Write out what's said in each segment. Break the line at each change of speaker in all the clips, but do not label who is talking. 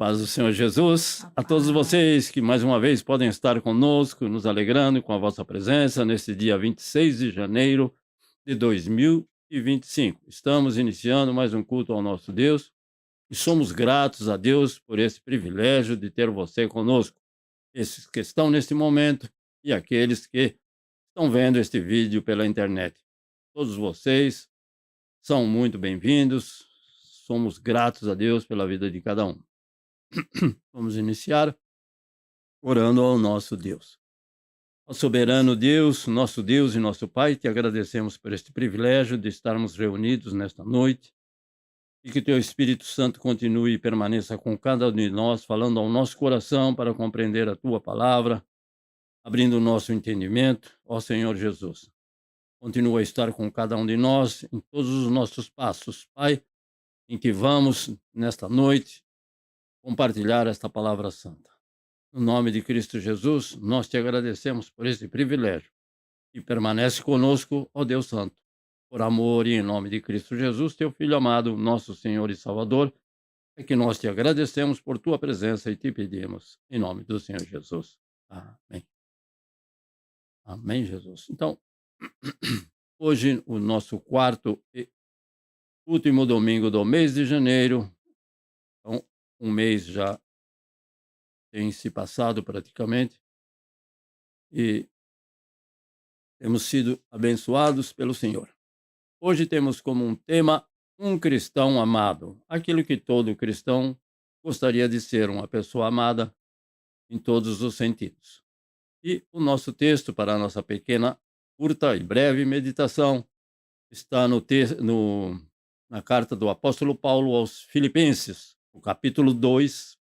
paz do Senhor Jesus,
A
a todos
paz.
vocês que mais uma vez podem estar conosco, nos alegrando com a vossa presença nesse dia 26 de janeiro de 2025. Estamos iniciando mais um culto ao nosso Deus e somos gratos a Deus por esse privilégio de ter você conosco. Esses que estão neste momento e aqueles que estão vendo este vídeo pela internet. Todos vocês são muito bem-vindos. Somos gratos a Deus pela vida de cada um. Vamos iniciar orando ao nosso Deus. Ó soberano Deus, nosso Deus e nosso Pai, te agradecemos por este privilégio de estarmos reunidos nesta noite e que teu Espírito Santo continue e permaneça com cada um de nós, falando ao nosso coração para compreender a tua palavra, abrindo o nosso entendimento. Ó Senhor Jesus, continua a estar com cada um de nós em todos os nossos passos, Pai, em que vamos nesta noite compartilhar esta palavra santa. No nome de Cristo Jesus, nós te agradecemos por esse privilégio e permanece conosco, ó Deus Santo, por amor e em nome de Cristo Jesus, teu Filho amado, nosso Senhor e Salvador, é que nós te agradecemos por tua presença e te pedimos, em nome do Senhor Jesus. Amém. Amém, Jesus. Então, hoje, o nosso quarto e último domingo do mês de janeiro, então, um mês já tem se passado praticamente, e temos sido abençoados pelo Senhor. Hoje temos como um tema um cristão amado, aquilo que todo cristão gostaria de ser, uma pessoa amada em todos os sentidos. E o nosso texto para a nossa pequena, curta e breve meditação está na carta do apóstolo Paulo aos Filipenses, o capítulo 2,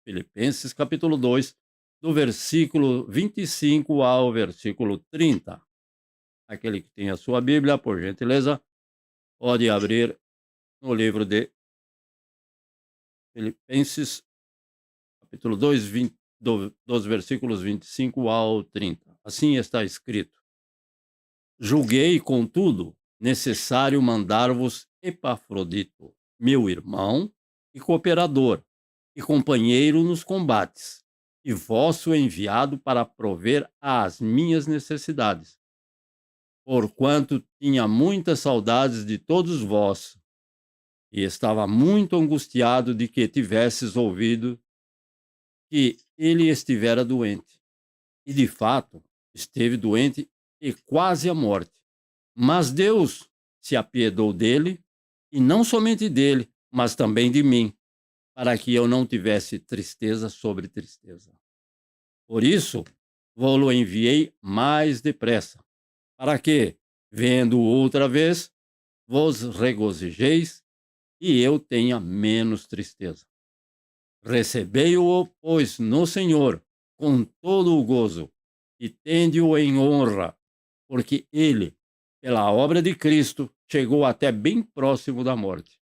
Filipenses capítulo 2, do versículo 25 ao versículo 30. Aquele que tem a sua Bíblia, por gentileza, pode abrir no livro de Filipenses, capítulo 2, dos versículos 25 ao 30. Assim está escrito: Julguei, contudo, necessário mandar-vos Epafrodito, meu irmão e cooperador, e companheiro nos combates, e vosso enviado para prover às minhas necessidades, porquanto tinha muitas saudades de todos vós, e estava muito angustiado de que tivesses ouvido que ele estivera doente. E de fato, esteve doente e quase à morte. Mas Deus se apiedou dele, e não somente dele, mas também de mim, para que eu não tivesse tristeza sobre tristeza. Por isso, vou-lo enviei mais depressa, para que, vendo outra vez, vos regozijeis e eu tenha menos tristeza. Recebei-o, pois, no Senhor, com todo o gozo, e tende-o em honra, porque ele, pela obra de Cristo, chegou até bem próximo da morte,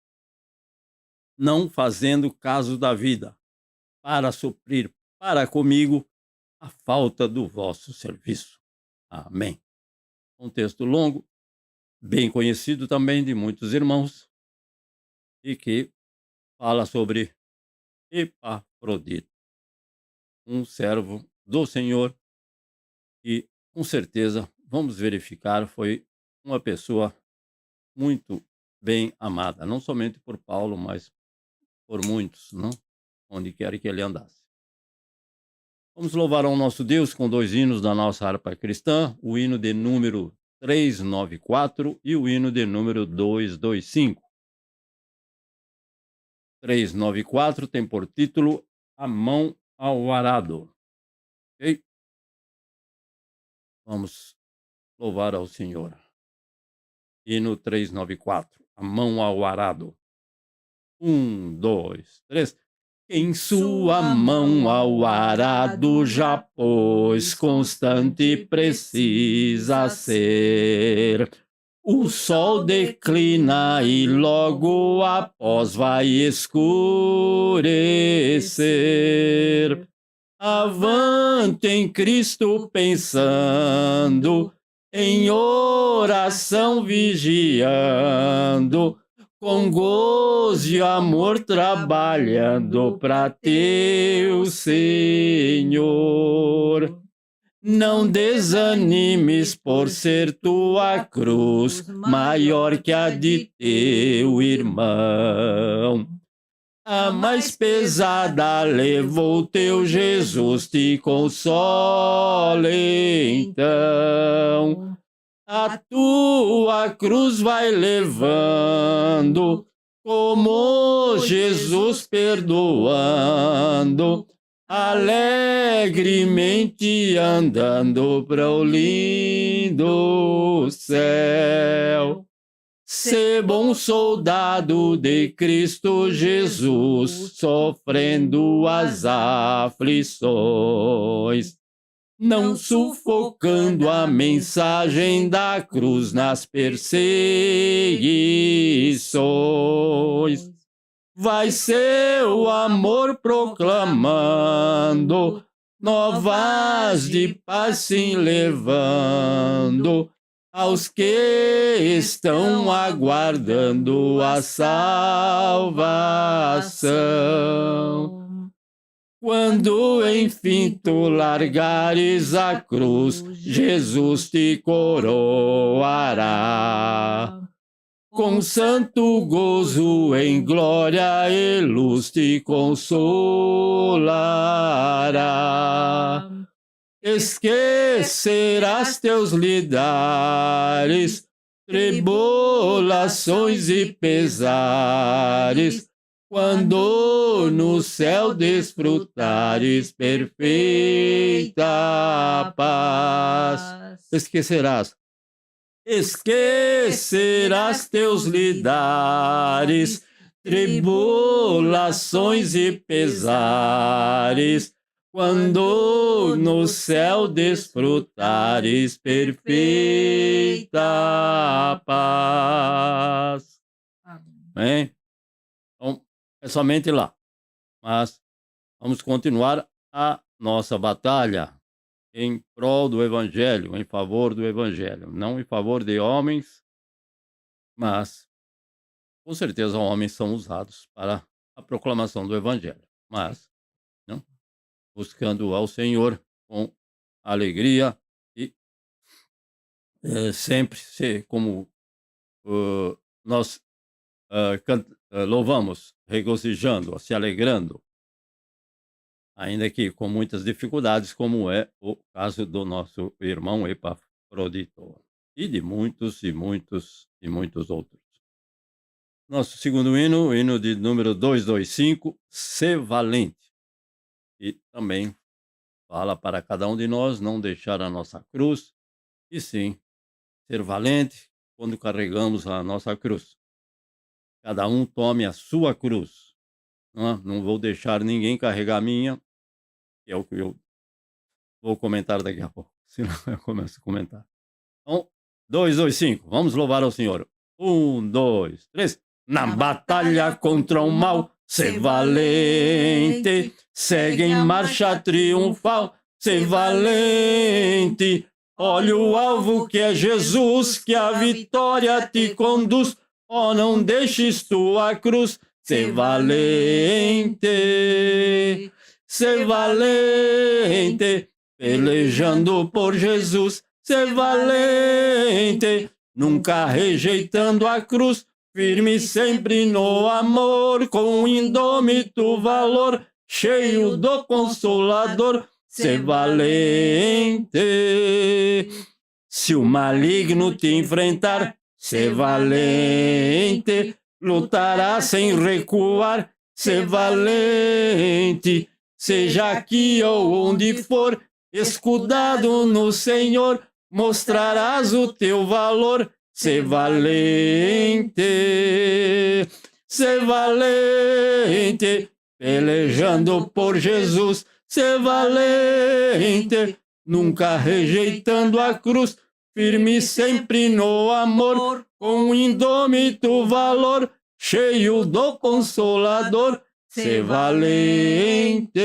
não fazendo caso da vida, para suprir para comigo a falta do vosso serviço. Amém. Um texto longo, bem conhecido também de muitos irmãos, e que fala sobre Epafrodito, um servo do Senhor, e com certeza, vamos verificar, foi uma pessoa muito bem amada, não somente por Paulo, mas por muitos, não? Onde quer que ele andasse. Vamos louvar ao nosso Deus com dois hinos da nossa harpa cristã, o hino de número 394 e o hino de número 225. 394 tem por título A Mão ao Arado. Ok? Vamos louvar ao Senhor. Hino 394, A Mão ao Arado. 1, 2, 3. Em sua mão ao arado já pôs, constante precisa ser. O sol declina e logo após vai escurecer. Avante em Cristo pensando, em oração vigiando, com gozo e amor trabalhando para teu Senhor. Não desanimes por ser tua cruz maior que a de teu irmão. A mais pesada levou teu Jesus, te console então. A tua cruz vai levando, como Jesus perdoando, alegremente andando para o lindo céu. Sê bom soldado de Cristo Jesus, sofrendo as aflições, não sufocando a mensagem da cruz nas perseguições. Vai seu amor proclamando, novas de paz se levando, aos que estão aguardando a salvação. Quando enfim tu largares a cruz, Jesus te coroará. Com santo gozo em glória e luz te consolará. Esquecerás teus lidares, tribulações e pesares, quando no céu desfrutares perfeita paz. Esquecerás teus lidares, tribulações e pesares, quando no céu desfrutares perfeita paz. Amém? Então, é somente lá. Mas vamos continuar a nossa batalha em prol do Evangelho, em favor do Evangelho. Não em favor de homens, mas com certeza homens são usados para a proclamação do Evangelho. Mas não, buscando ao Senhor com alegria e sempre como nós louvamos, regozijando, se alegrando, ainda que com muitas dificuldades, como é o caso do nosso irmão Epafrodito e de muitos e muitos e muitos outros. Nosso segundo hino, o hino de número 225, Ser Valente. E também fala para cada um de nós não deixar a nossa cruz, e sim ser valente quando carregamos a nossa cruz. Cada um tome a sua cruz. Não vou deixar ninguém carregar a minha, que é o que eu vou comentar daqui a pouco. Senão eu começo a comentar. Então, 225, vamos louvar ao Senhor. 1, 2, 3. Na batalha contra o mal, ser valente, segue em marcha triunfal, ser valente. Olha o alvo que é Jesus, que a vitória te conduz. Oh, não deixes tua cruz, ser valente, ser valente, pelejando por Jesus, ser valente, nunca rejeitando a cruz, firme sempre no amor, com indômito valor, cheio do Consolador, ser valente. Se o maligno te enfrentar, ser valente, lutará sem recuar, ser valente, seja aqui ou onde for, escudado no Senhor, mostrarás o teu valor, ser valente, ser valente, pelejando por Jesus, ser valente, nunca rejeitando a cruz, firme sempre no amor, com indômito valor, cheio do Consolador, ser valente.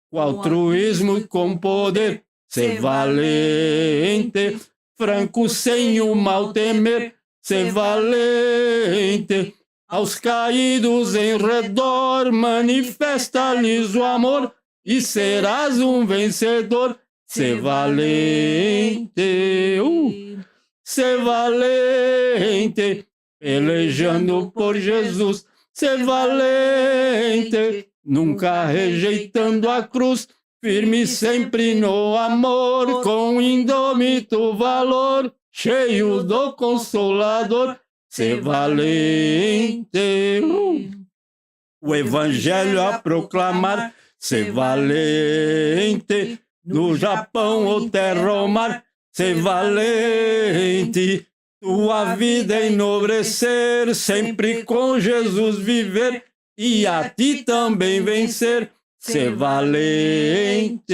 Com altruísmo e com poder, ser valente, franco sem o mal temer, ser valente. Aos caídos em redor, manifesta-lhes o amor e serás um vencedor. Ser valente, ser valente, pelejando por Jesus. Ser valente, nunca rejeitando a cruz, firme sempre no amor, com indômito valor, cheio do Consolador. Ser valente, o evangelho a proclamar. Ser valente, no Japão ou terra ou mar. Ser valente, tua vida enobrecer, sempre com Jesus viver e a ti também vencer. Ser valente,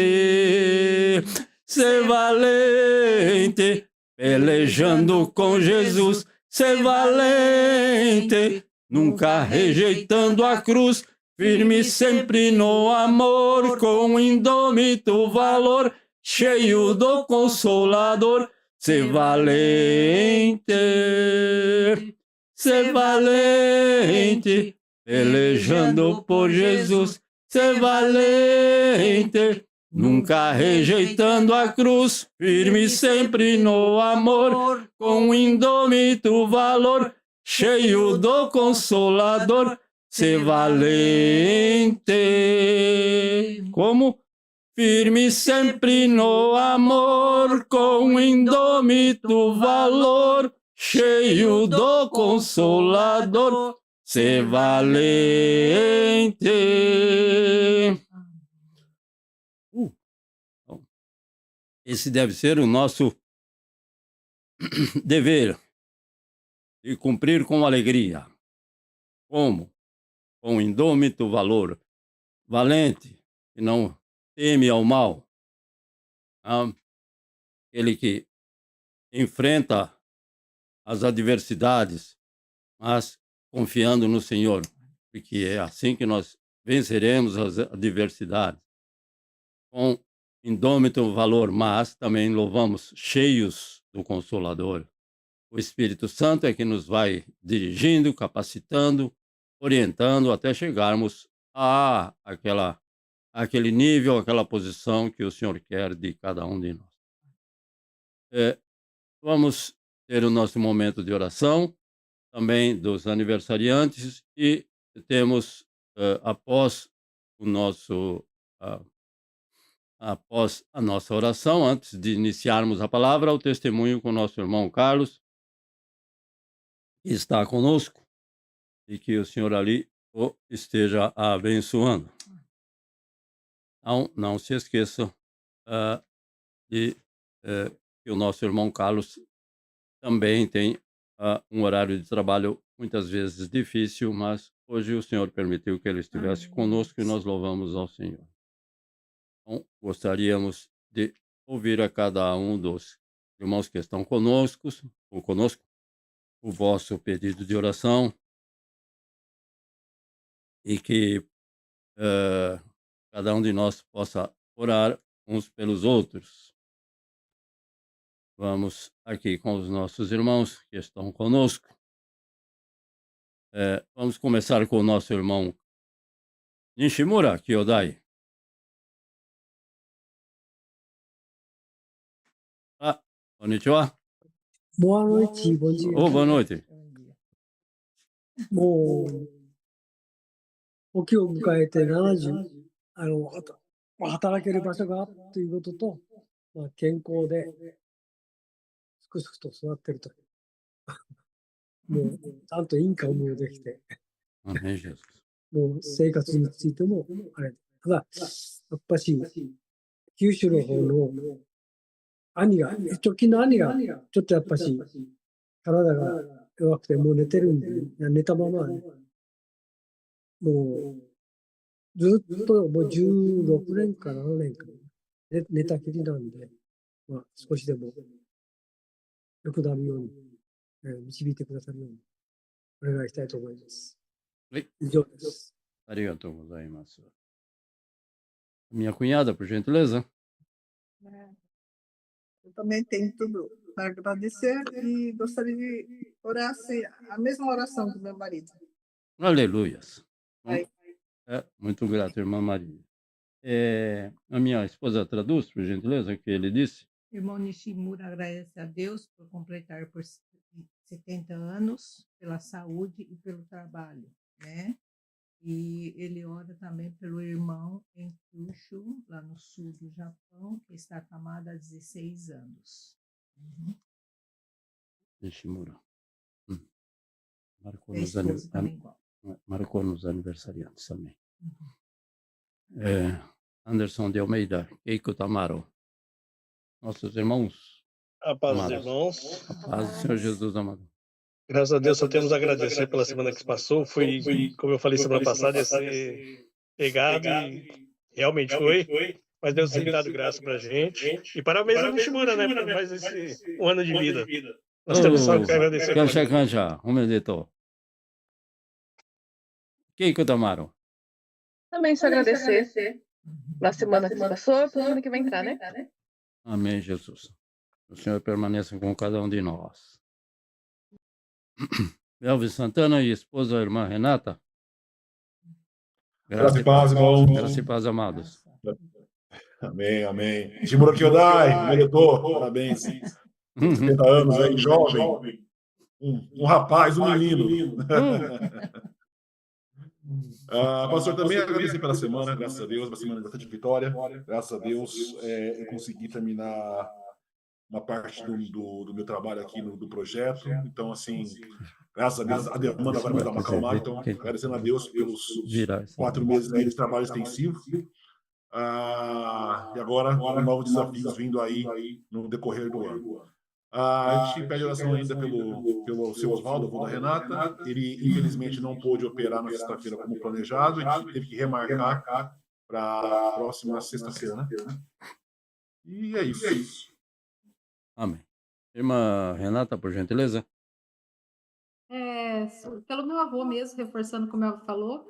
ser valente, pelejando com Jesus. Ser valente, nunca rejeitando a cruz, firme sempre no amor, com indômito valor, cheio do Consolador. Ser valente, ser valente, pelejando por Jesus. Ser valente, nunca rejeitando a cruz, firme sempre no amor, com indômito valor, cheio do Consolador. Ser valente, como? Firme sempre no amor, com indômito valor, cheio do Consolador. Ser valente. Esse deve ser o nosso dever, e cumprir com alegria. Como? Com indômito valor, valente, que não teme ao mal. Aquele que enfrenta as adversidades, mas confiando no Senhor, porque é assim que nós venceremos as adversidades. Com indômito valor, mas também louvamos cheios do Consolador. O Espírito Santo é que nos vai dirigindo, capacitando, orientando até chegarmos àquele nível, àquela posição que o Senhor quer de cada um de nós. Vamos ter o nosso momento de oração, também dos aniversariantes, e temos, após o nosso após a nossa oração, antes de iniciarmos a palavra, o testemunho com o nosso irmão Carlos, que está conosco, e que o Senhor ali o esteja abençoando. Não se esqueçam de que o nosso irmão Carlos também tem um horário de trabalho muitas vezes difícil, mas hoje o Senhor permitiu que ele estivesse conosco e nós louvamos ao Senhor. Então, gostaríamos de ouvir a cada um dos irmãos que estão conosco, o vosso pedido de oração, e que cada um de nós possa orar uns pelos outros. Vamos aqui com os nossos irmãos que estão conosco. Vamos começar com o nosso irmão Nishimura Kyodai. Konnichiwa.
Boa noite, bom dia.
Boa noite.
もう、沖を迎えて70、働ける場所があるということと、健康ですくすくと育ってると。もう、ちゃんとインカムもできて、もう生活についても、あれ。ただ、やっぱし、九州の方の兄が、直近の兄が、ちょっとやっぱし、体が弱くてもう寝てるんで、寝たままね、もうずっともう16年か7年か、寝たきりなんで、少しでも良くなるように、導いてくださるようにお願いしたいと思います。以上です。
Arigatou gozaimasu. Minha cunhada, por gentileza.
Eu também tenho tudo para agradecer e gostaria de orar assim, a mesma oração do meu marido.
Aleluias.
Aí,
Muito grato, irmã Maria. A minha esposa traduz, por gentileza, o que ele disse.
irmão Nishimura agradece a Deus por completar por 70 anos, pela saúde e pelo trabalho, né? E ele ora também pelo irmão em Kyushu, lá no sul do Japão, que está acamado há 16 anos. Uhum.
Nishimura. Marcou
E a
nos,
esposa também igual.
marcou nos aniversariantes também.
Uhum.
Anderson de Almeida, Keiko Tamaro. Nossos irmãos
A paz dos
amados.
irmãos.
A paz do Senhor Jesus amado.
Graças a Deus, só temos a agradecer pela semana que passou. Foi, como eu falei semana passada, ia ser pegado e realmente foi. Mas Deus tem dado graça pra gente. E parabéns ao Nishimura, né? Por mais esse ano de vida. Nós temos só que agradecer.
Kancha, kancha. Omedetou. Keiko Tamaro.
Também só agradecer na semana que passou, pela semana que vai entrar, né?
Amém, Jesus. O Senhor permaneça com cada um de nós. Elvis Santana e esposa, a irmã Renata.
Graça e paz, irmão.
Graça e paz, amados.
Amém, amém. Shimura Kyodai, Meretor, parabéns. 70 anos aí, jovem. Um rapaz, um menino. Pastor, também agradecer pela semana, graças a Deus, uma semana de bastante vitória. Graças a Deus, eu consegui terminar uma parte do meu trabalho aqui do projeto. Então, assim, graças a Deus, a demanda agora vai dar uma acalmada. Então, agradecendo a Deus pelos 4 meses aí de trabalho extensivo. E agora, novos desafios vindo aí no decorrer do ano. A gente pede oração ainda pelo seu Oswaldo, avô da Renata. Ele, infelizmente, não pôde operar na sexta-feira como planejado. A gente teve que remarcar para a próxima sexta-feira, né? E é isso.
Amém. Irmã Renata, por gentileza.
Pelo meu avô mesmo, reforçando como ela falou,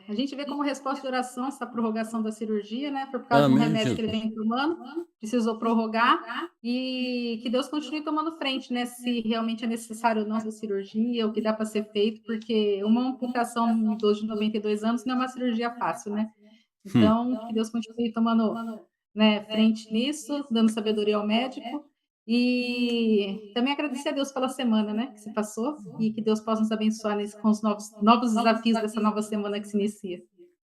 a gente vê como resposta de oração essa prorrogação da cirurgia, né? Foi por causa de um
Amém,
remédio que ele
Jesus.
vem tomando, precisou prorrogar, e que Deus continue tomando frente, né? Se realmente é necessário ou não essa cirurgia, o que dá para ser feito, porque uma amputação em um idoso de 92 anos não é uma cirurgia fácil, né? Então, que Deus continue tomando, né, frente nisso, dando sabedoria ao médico. E também agradecer a Deus pela semana, né, que se passou, e que Deus possa nos abençoar com os novos desafios dessa nova semana que se inicia.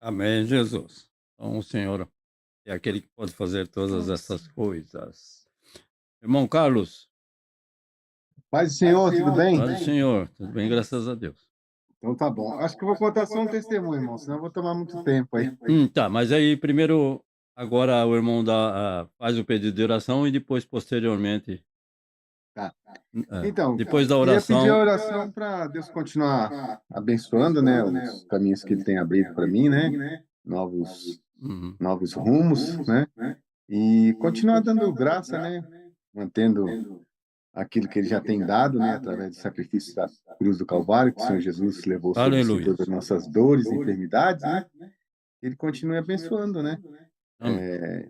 Amém, Jesus. Então, o Senhor é aquele que pode fazer todas essas coisas. Irmão Carlos.
Paz do Senhor, tudo bem?
Paz do Senhor, tudo bem, graças a Deus.
Então tá bom. Acho que eu vou contar só um testemunho, irmão, senão eu vou tomar muito tempo aí.
Tá, mas aí primeiro, agora o irmão faz o pedido de oração e depois, posteriormente,
Tá. Então,
depois da
eu ia
oração.
pedir a oração para Deus continuar abençoando, né, os caminhos que Ele tem abrido para mim, né, novos rumos, né, e continuar dando graça, né, mantendo aquilo que Ele já tem dado, né, através do sacrifício da cruz do Calvário, que o Senhor Jesus levou sobre si todas as nossas dores e enfermidades, né, Ele continue abençoando, né,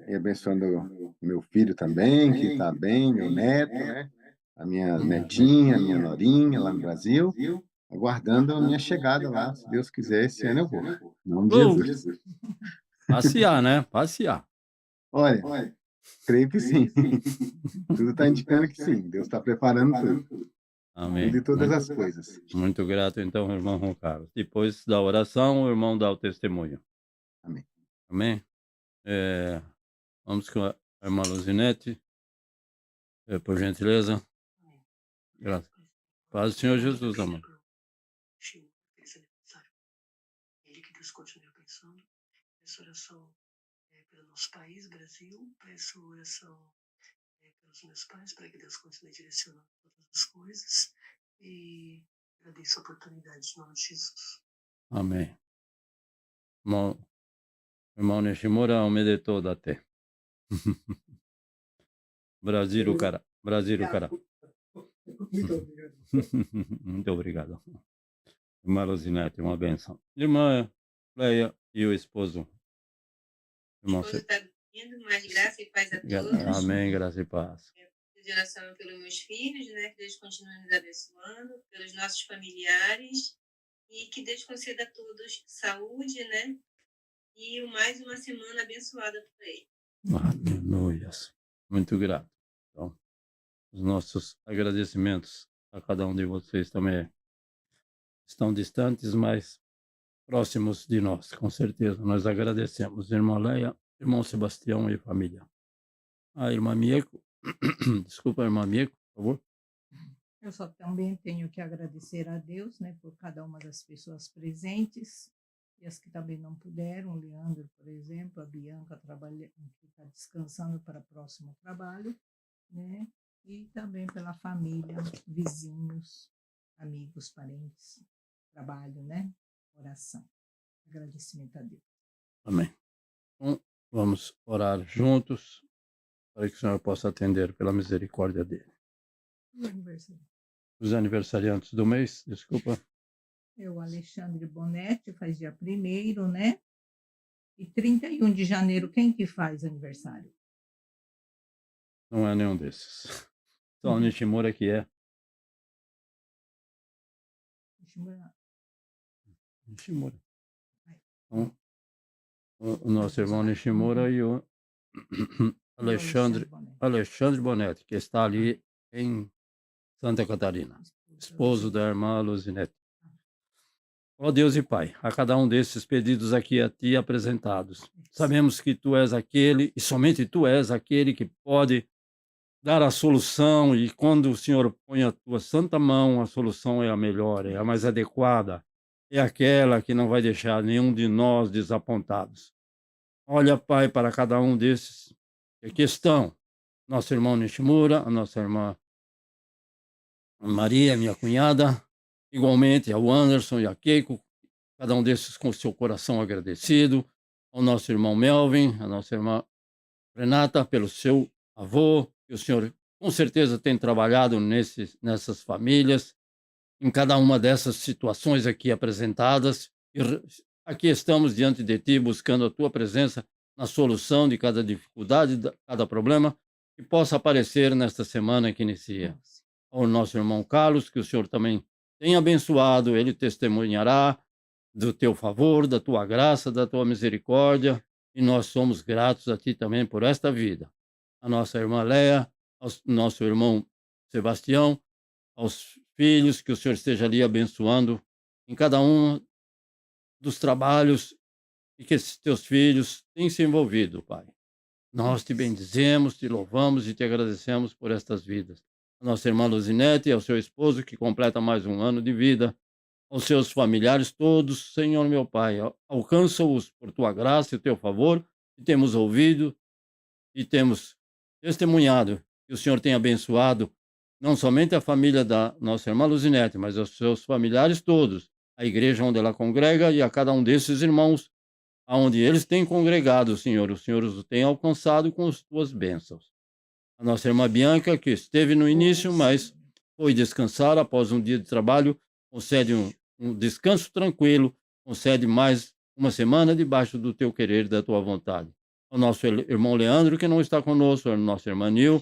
e abençoando meu filho também, que está bem, meu neto, né, a minha netinha, a minha norinha lá no Brasil, aguardando a minha chegada lá. Se Deus quiser, esse ano eu vou. Em nome de Jesus.
Passear, né? Passear.
Olha, creio que sim. Tudo está indicando que sim. Deus está preparando tudo.
Amém.
Tudo e todas as coisas.
Muito grato, então, irmão João Carlos. Depois da oração, o irmão dá o testemunho.
Amém.
Amém? Vamos com a irmã Luzinete. Por gentileza. Graças. Paz do Senhor Jesus, amor.
Ele que Deus continue abençoando. Peço oração pelo nosso país, Brasil. Peço oração pelos meus pais, para que Deus continue direcionando todas as coisas. E agradeço a oportunidade em nome de Jesus.
Amém. Irmão Nishimura, omedetou da Té. Brasil, cara.
Muito obrigado.
Muito obrigado. Irmã Rosinete, uma benção. Irmã Leia e o esposo.
Irmão, está dormindo, mas graça e paz a todos.
Amém, graça e paz.
Desejo de oração pelos meus filhos, né? Que Deus continue nos abençoando, pelos nossos familiares e que Deus conceda a todos saúde, né? E mais uma semana abençoada por ele.
Aleluia. Muito grato. Então, os nossos agradecimentos a cada um de vocês também estão distantes, mas próximos de nós, com certeza. Nós agradecemos, irmã Leia, irmão Sebastião e família. A irmã Mieco, desculpa, irmã Mieco, por favor.
Eu só também tenho que agradecer a Deus, né, por cada uma das pessoas presentes e as que também não puderam, o Leandro, por exemplo, a Bianca que está descansando para o próximo trabalho, né, e também pela família, vizinhos, amigos, parentes, trabalho, né, oração. Agradecimento a Deus.
Amém. Então, vamos orar juntos para que o Senhor possa atender pela misericórdia dele. Os aniversariantes do mês, desculpa.
O Alexandre Bonetti faz dia 1º, né? E 31 de janeiro, quem que faz aniversário?
Não é nenhum desses. Só o Nishimura que é. Nishimura. Então, o nosso irmão Nishimura e o Alexandre Bonetti, que está ali em Santa Catarina, esposo da irmã Luzinete. Ó Deus e Pai, a cada um desses pedidos aqui a Ti apresentados, sabemos que Tu és aquele, e somente Tu és aquele que pode dar a solução, e quando o Senhor põe a Tua santa mão, a solução é a melhor, é a mais adequada, é aquela que não vai deixar nenhum de nós desapontados. Olha, Pai, para cada um desses que aqui estão, nosso irmão Nishimura, a nossa irmã Maria, minha cunhada, igualmente ao Anderson e a Keiko, cada um desses com seu coração agradecido, ao nosso irmão Melvin, a nossa irmã Renata, pelo seu avô, que o Senhor com certeza tem trabalhado nessas famílias, em cada uma dessas situações aqui apresentadas, e aqui estamos diante de Ti, buscando a Tua presença na solução de cada dificuldade, de cada problema que possa aparecer nesta semana que inicia. Ao nosso irmão Carlos, que o Senhor também tem abençoado, ele testemunhará do Teu favor, da Tua graça, da Tua misericórdia, e nós somos gratos a Ti também por esta vida. A nossa irmã Leia, ao nosso irmão Sebastião, aos filhos, que o Senhor esteja ali abençoando em cada um dos trabalhos e que esses Teus filhos têm se envolvido, Pai. Nós Te bendizemos, Te louvamos e Te agradecemos por estas vidas. A nossa irmã Luzinete e ao seu esposo, que completa mais um ano de vida, aos seus familiares todos, Senhor meu Pai, alcança-os por Tua graça e Teu favor, e temos ouvido e temos testemunhado que o Senhor tem abençoado não somente a família da nossa irmã Luzinete, mas os seus familiares todos, a igreja onde ela congrega e a cada um desses irmãos, aonde eles têm congregado, Senhor, o Senhor os tem alcançado com as Tuas bênçãos. A nossa irmã Bianca, que esteve no início, mas foi descansar após um dia de trabalho, concede um descanso tranquilo, concede mais uma semana debaixo do Teu querer e da Tua vontade. O nosso irmão Leandro, que não está conosco, a nossa irmã Nil,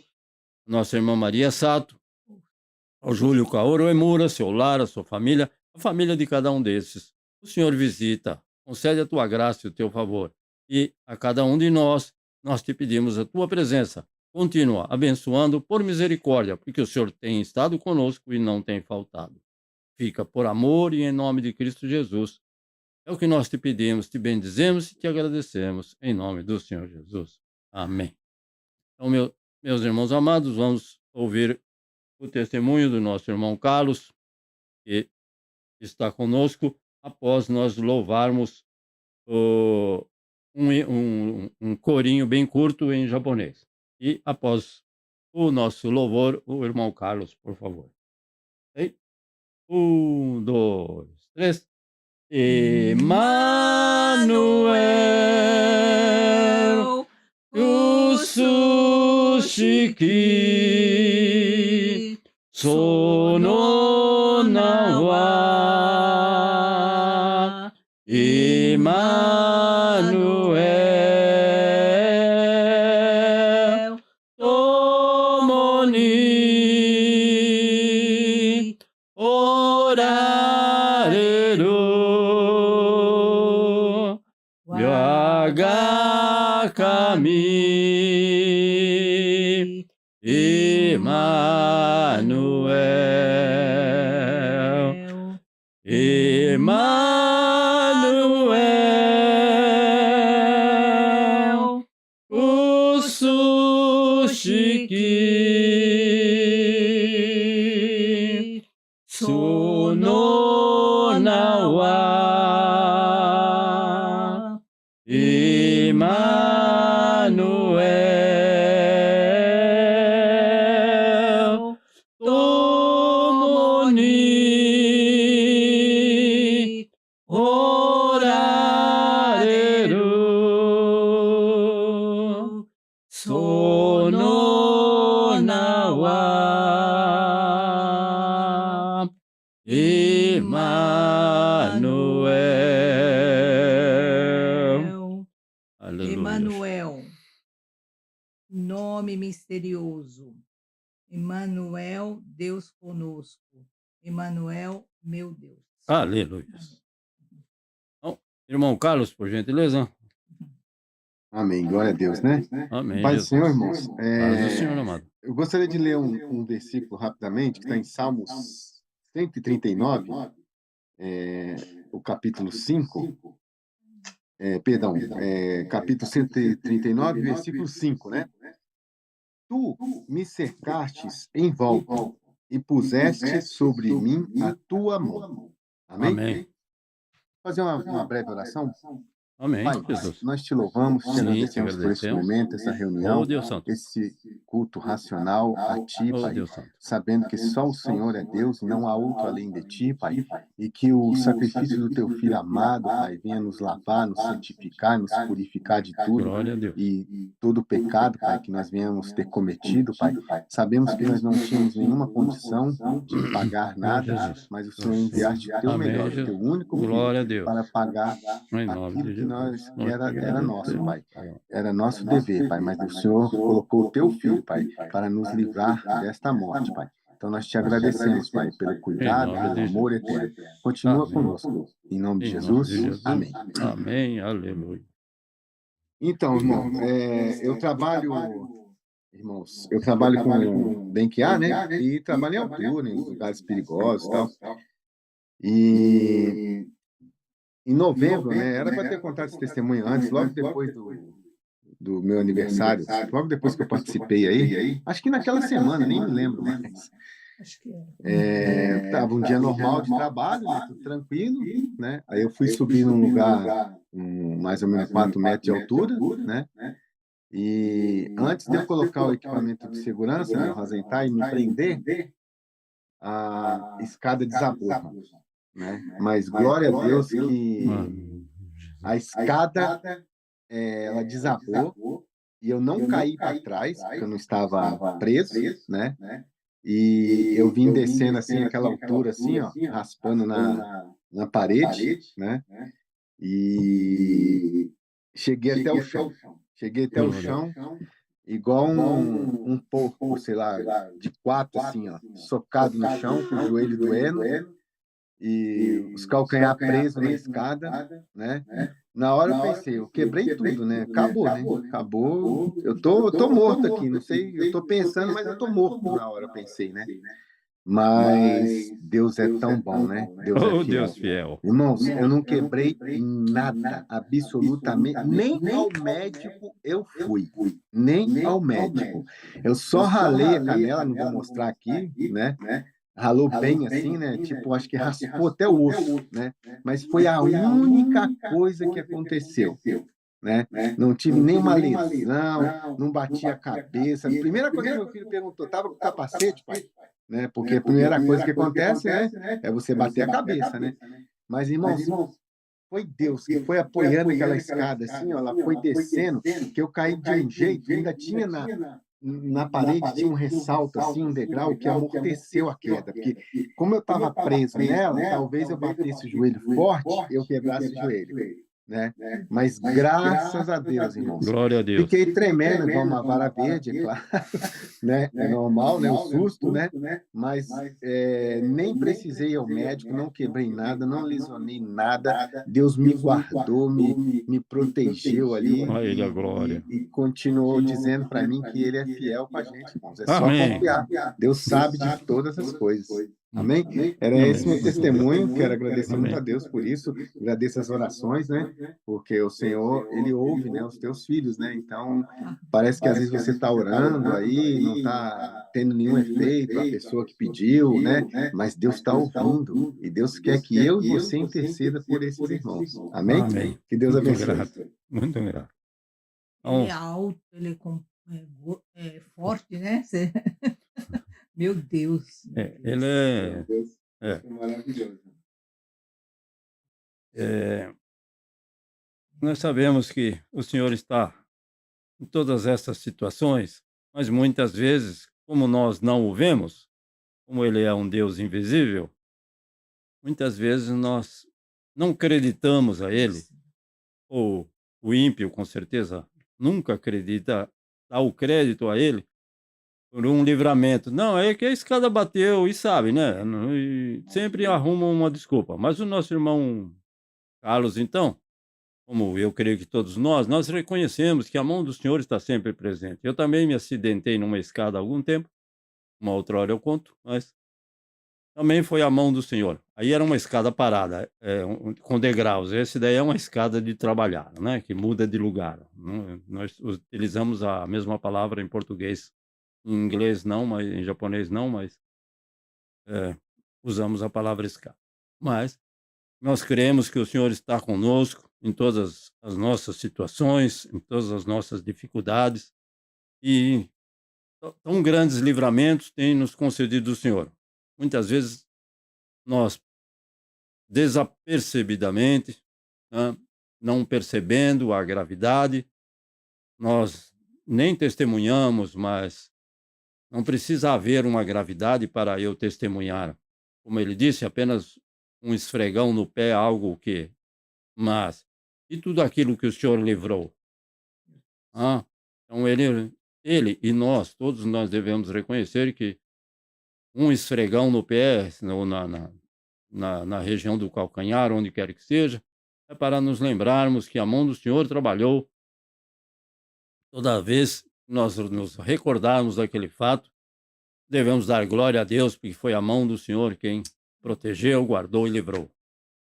a nossa irmã Maria Sato, ao Júlio Kaoro Emura, seu lar, a sua família, a família de cada um desses. O Senhor visita, concede a Tua graça e o Teu favor. E a cada um de nós Te pedimos a Tua presença. Continua abençoando por misericórdia, porque o Senhor tem estado conosco e não tem faltado. Fica por amor e em nome de Cristo Jesus. É o que nós Te pedimos, Te bendizemos e Te agradecemos, em nome do Senhor Jesus. Amém. Então, meus irmãos amados, vamos ouvir o testemunho do nosso irmão Carlos, que está conosco, após nós louvarmos um corinho bem curto em japonês. E após o nosso louvor, o irmão Carlos, por favor. Okay? 1, 2, 3. Emmanuel, Usushiki, Sono Nawa, Emmanuel, Tomo ni Orarero, Yaga Kami, Emmanuel, Emmanuel, Usushiki, Sononawa, Emmanuel, Tomoni, Orarero, Sononawa, Emmanuel. Aleluia.
Emanuel, nome misterioso. Emanuel, Deus conosco. Emanuel, meu Deus.
Aleluia. Então, irmão Carlos, por gentileza.
Amém. Glória a Deus, né?
Amém.
Paz do
Jesus.
Senhor, irmãos.
Paz do Senhor, amado.
Eu gostaria de ler um versículo rapidamente, que está em Salmos 139, o capítulo 5. Capítulo 139, versículo 5, né? Tu me cercastes em volta e puseste sobre mim a tua mão. Amém?
Amém.
Vou fazer uma breve oração.
Amém,
Pai,
Jesus.
nós te louvamos, te
Sim, te
agradecemos por esse
agradecemos.
momento, essa reunião,
Oh, Deus Santo.
esse culto racional a Ti,
Oh,
Pai,
Deus Santo.
sabendo que só o Senhor é Deus e não há outro além de Ti, Pai, e que o sacrifício do Teu Filho amado, Pai, venha nos lavar, nos santificar, nos purificar de tudo
Glória a Deus.
e todo o pecado, Pai, que nós venhamos ter cometido, Pai. Sabemos que nós não tínhamos nenhuma condição de pagar nada,
Jesus.
mas o Senhor enviaste o Teu
Amém,
melhor, o
Jesus.
Teu único
Glória a
Filho,
Deus.
para pagar
Em nome
aquilo
de
que nós
Jesus. Nós te
era nosso,
agradecemos.
Pai. Era nosso dever, Pai, mas o Senhor colocou o Teu Filho, Pai, para nos livrar desta morte, Pai. Então nós te agradecemos, Pai, pelo cuidado,
Em nome
pelo
de
amor
Jesus.
eterno. Continua
Amém.
conosco. Em nome de
Em nome
Jesus.
de Jesus.
Amém.
Amém. Aleluia.
Então, irmão, eu trabalho, irmãos, eu trabalho com Benquiá, né? E trabalho em altura, em lugares perigosos e tal. E em novembro, né? Era para ter contado esse testemunho antes, logo depois do meu aniversário, logo depois que eu participei aí. Acho que naquela semana, nem me lembro mais.
Acho que é.
Tava um dia normal de trabalho, né, tudo tranquilo, né? Aí eu fui subir num lugar mais ou menos 4 metros de altura, né? E antes de eu colocar o equipamento de segurança, né, o Rosenthal, e me prender, a escada desabou, né? Mas glória a Deus que a escada ela desabou e eu não caí para trás, porque eu não estava preso, né? E eu vim descendo assim, aquela altura assim, ó, raspando na parede, né? E cheguei até o chão. Cheguei até o chão, igual um porco, sei lá, de 4, assim, ó, socado no chão, com o joelho doendo, e os calcanhar presos na escada, né? Na hora eu pensei, eu quebrei tudo, né? Acabou, né? Acabou. Eu tô morto aqui, não sei, eu tô pensando, mas eu tô morto na hora, eu pensei, né? Mas Deus é tão bom, né? Deus é
Oh,
fiel.
Deus fiel.
Irmãos, eu não quebrei nada, absolutamente, nem ao médico eu fui, nem ao médico. Eu só ralei a canela, não vou mostrar aqui, né? Ralou bem assim, né? Tipo, acho que raspou até o osso, né? Mas foi a única coisa que aconteceu, né? Não tive nenhuma lesão, não bati a cabeça. A primeira coisa que meu filho perguntou, tava com capacete, pai? Né? Porque a primeira coisa que acontece, né, é você bater a cabeça, né? Mas, irmãos, foi Deus que foi apoiando aquela escada, assim, ó, ela foi descendo, que eu caí de um jeito, ainda tinha na parede, tinha um ressalto, assim, um degrau, que amorteceu a queda, porque como eu estava preso nela, talvez eu batesse o joelho forte, eu quebrasse o joelho, né? Mas graças a Deus, irmãos.
Glória a Deus.
Fiquei tremendo igual uma vara verde, é claro, né? É normal, né? O susto, né? Mas nem precisei ir ao médico, não quebrei nada, não lesionei nada. Deus me guardou, me protegeu ali
A Ele a glória.
e continuou dizendo para mim que Ele é fiel com a gente, irmãos. É só
Amém.
confiar. Deus sabe de todas as coisas. Amém? Era
Amém.
esse meu testemunho. Quero agradecer muito
Amém.
a Deus por isso. Agradeço as orações, né? Porque o Senhor, Ele ouve, né, os teus filhos, né? Então, parece que às vezes você está orando aí, não está tendo nenhum efeito, a pessoa que pediu, né? Mas Deus está ouvindo. E Deus quer que eu e você interceda por esses irmãos. Amém?
Amém.
Que Deus
Muito
abençoe.
grato. Muito grato.
Ele
Então,
é alto, ele é forte, né? Meu Deus.
ele é,
Deus
é,
é maravilhoso.
nós sabemos que o Senhor está em todas essas situações, mas muitas vezes, como nós não o vemos, como ele é um Deus invisível, muitas vezes nós não acreditamos a ele, ou o ímpio, com certeza, nunca acredita, dá o crédito a ele por um livramento. Não, é que a escada bateu e sabe, né? E sempre arruma uma desculpa. Mas o nosso irmão Carlos, então, como eu creio que todos nós reconhecemos que a mão do Senhor está sempre presente. Eu também me acidentei numa escada há algum tempo, uma outra hora eu conto, mas também foi a mão do Senhor. Aí era uma escada parada, com degraus. Esse daí é uma escada de trabalhar, né? Que muda de lugar. Nós utilizamos a mesma palavra em português, em inglês não, mas em japonês não, mas usamos a palavra escada. Mas nós cremos que o Senhor está conosco em todas as nossas situações, em todas as nossas dificuldades, e tão grandes livramentos tem nos concedido o Senhor. Muitas vezes nós, desapercebidamente, né, não percebendo a gravidade, nós nem testemunhamos, mas não precisa haver uma gravidade para eu testemunhar. Como ele disse, apenas um esfregão no pé, algo que... Mas, e tudo aquilo que o Senhor livrou? Então, ele e nós, todos nós devemos reconhecer que um esfregão no pé, ou na região do calcanhar, onde quer que seja, é para nos lembrarmos que a mão do Senhor trabalhou. Toda vez que nós nos recordarmos daquele fato, devemos dar glória a Deus, porque foi a mão do Senhor quem protegeu, guardou e livrou.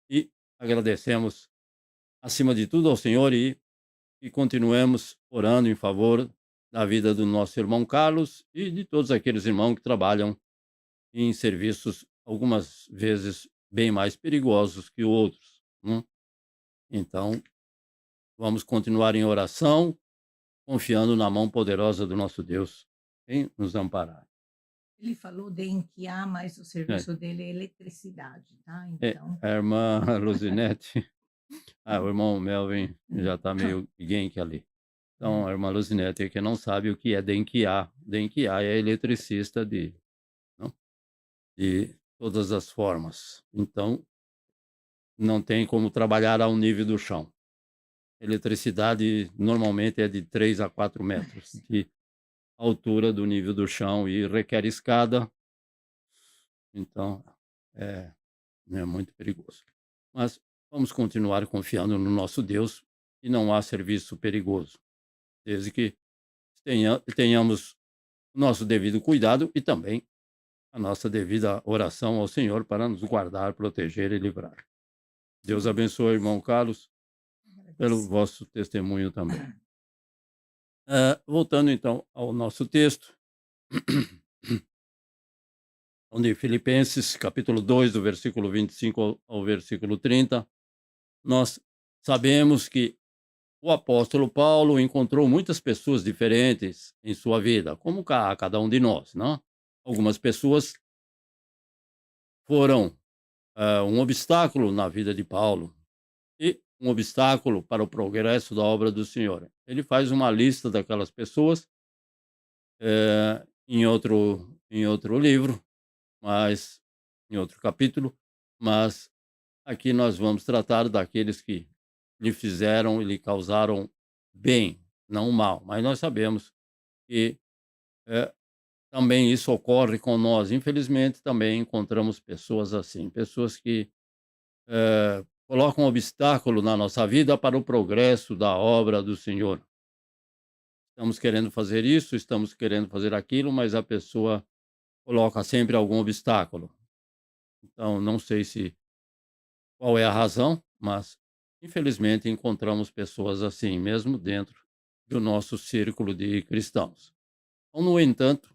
E agradecemos, acima de tudo, ao Senhor e continuemos orando em favor da vida do nosso irmão Carlos e de todos aqueles irmãos que trabalham em serviços, algumas vezes, bem mais perigosos que outros. Então, vamos continuar em oração, confiando na mão poderosa do nosso Deus, em nos amparar.
Ele falou de enquiar, mas o serviço dele é eletricidade, tá? Então,
A irmã Luzinete, o irmão Melvin já está meio genk ali. Então, a irmã Luzinete é que não sabe o que é denquiar. Denquiar é eletricista de todas as formas. Então, não tem como trabalhar ao nível do chão. Eletricidade normalmente é de 3 a 4 metros de altura do nível do chão e requer escada. Então, é muito perigoso. Mas vamos continuar confiando no nosso Deus e não há serviço perigoso, desde que tenhamos o nosso devido cuidado e também a nossa devida oração ao Senhor para nos guardar, proteger e livrar. Deus abençoe, irmão Carlos, pelo vosso testemunho também. Voltando então ao nosso texto, onde Filipenses, capítulo 2, do versículo 25 ao versículo 30, nós sabemos que o apóstolo Paulo encontrou muitas pessoas diferentes em sua vida, como cada um de nós, não? Algumas pessoas foram um obstáculo na vida de Paulo e um obstáculo para o progresso da obra do Senhor. Ele faz uma lista daquelas pessoas em outro livro, mas em outro capítulo, mas aqui nós vamos tratar daqueles que lhe fizeram e lhe causaram bem, não mal. Mas nós sabemos que eh, também isso ocorre com nós. Infelizmente, também encontramos pessoas assim, pessoas que colocam obstáculo na nossa vida para o progresso da obra do Senhor. Estamos querendo fazer isso, estamos querendo fazer aquilo, mas a pessoa coloca sempre algum obstáculo. Então, não sei se qual é a razão, mas infelizmente encontramos pessoas assim, mesmo dentro do nosso círculo de cristãos. Então, no entanto,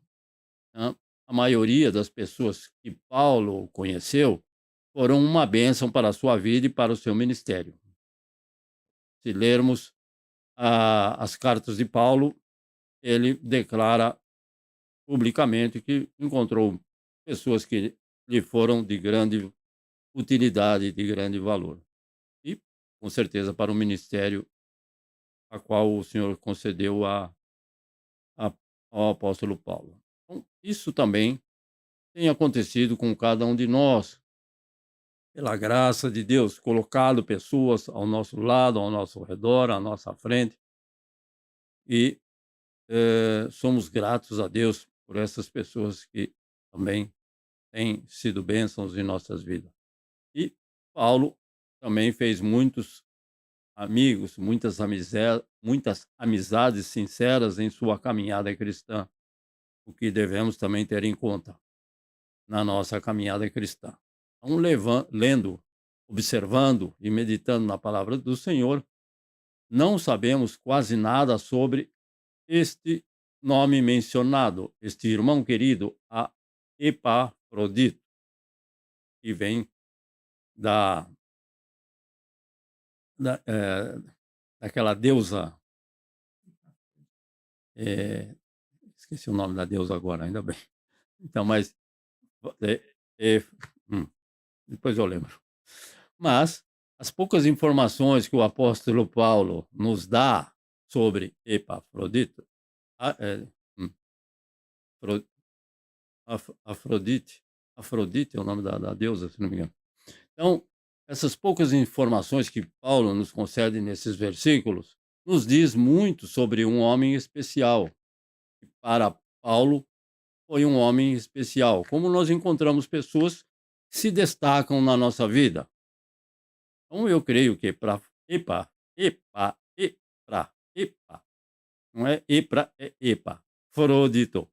né, a maioria das pessoas que Paulo conheceu foram uma bênção para a sua vida e para o seu ministério. Se lermos as cartas de Paulo, ele declara publicamente que encontrou pessoas que lhe foram de grande utilidade, de grande valor. E, com certeza, para o ministério a qual o Senhor concedeu ao apóstolo Paulo. Então, isso também tem acontecido com cada um de nós, pela graça de Deus, colocado pessoas ao nosso lado, ao nosso redor, à nossa frente, e somos gratos a Deus por essas pessoas que também têm sido bênçãos em nossas vidas. E Paulo também fez muitos amigos, muitas amizades sinceras em sua caminhada cristã, o que devemos também ter em conta na nossa caminhada cristã. Então, lendo, observando e meditando na palavra do Senhor, não sabemos quase nada sobre este nome mencionado, este irmão querido, a Epafrodito, que vem da, daquela deusa, esqueci o nome da deusa agora, ainda bem. Então, mas é, é, depois eu lembro. Mas as poucas informações que o apóstolo Paulo nos dá sobre Epafrodito, Afrodite é o nome da deusa, se não me engano. Então, essas poucas informações que Paulo nos concede nesses versículos nos diz muito sobre um homem especial. Para Paulo, foi um homem especial. Como nós encontramos pessoas que se destacam na nossa vida. Então, eu creio que para Epa, não é Epra, é Epa, Frodito.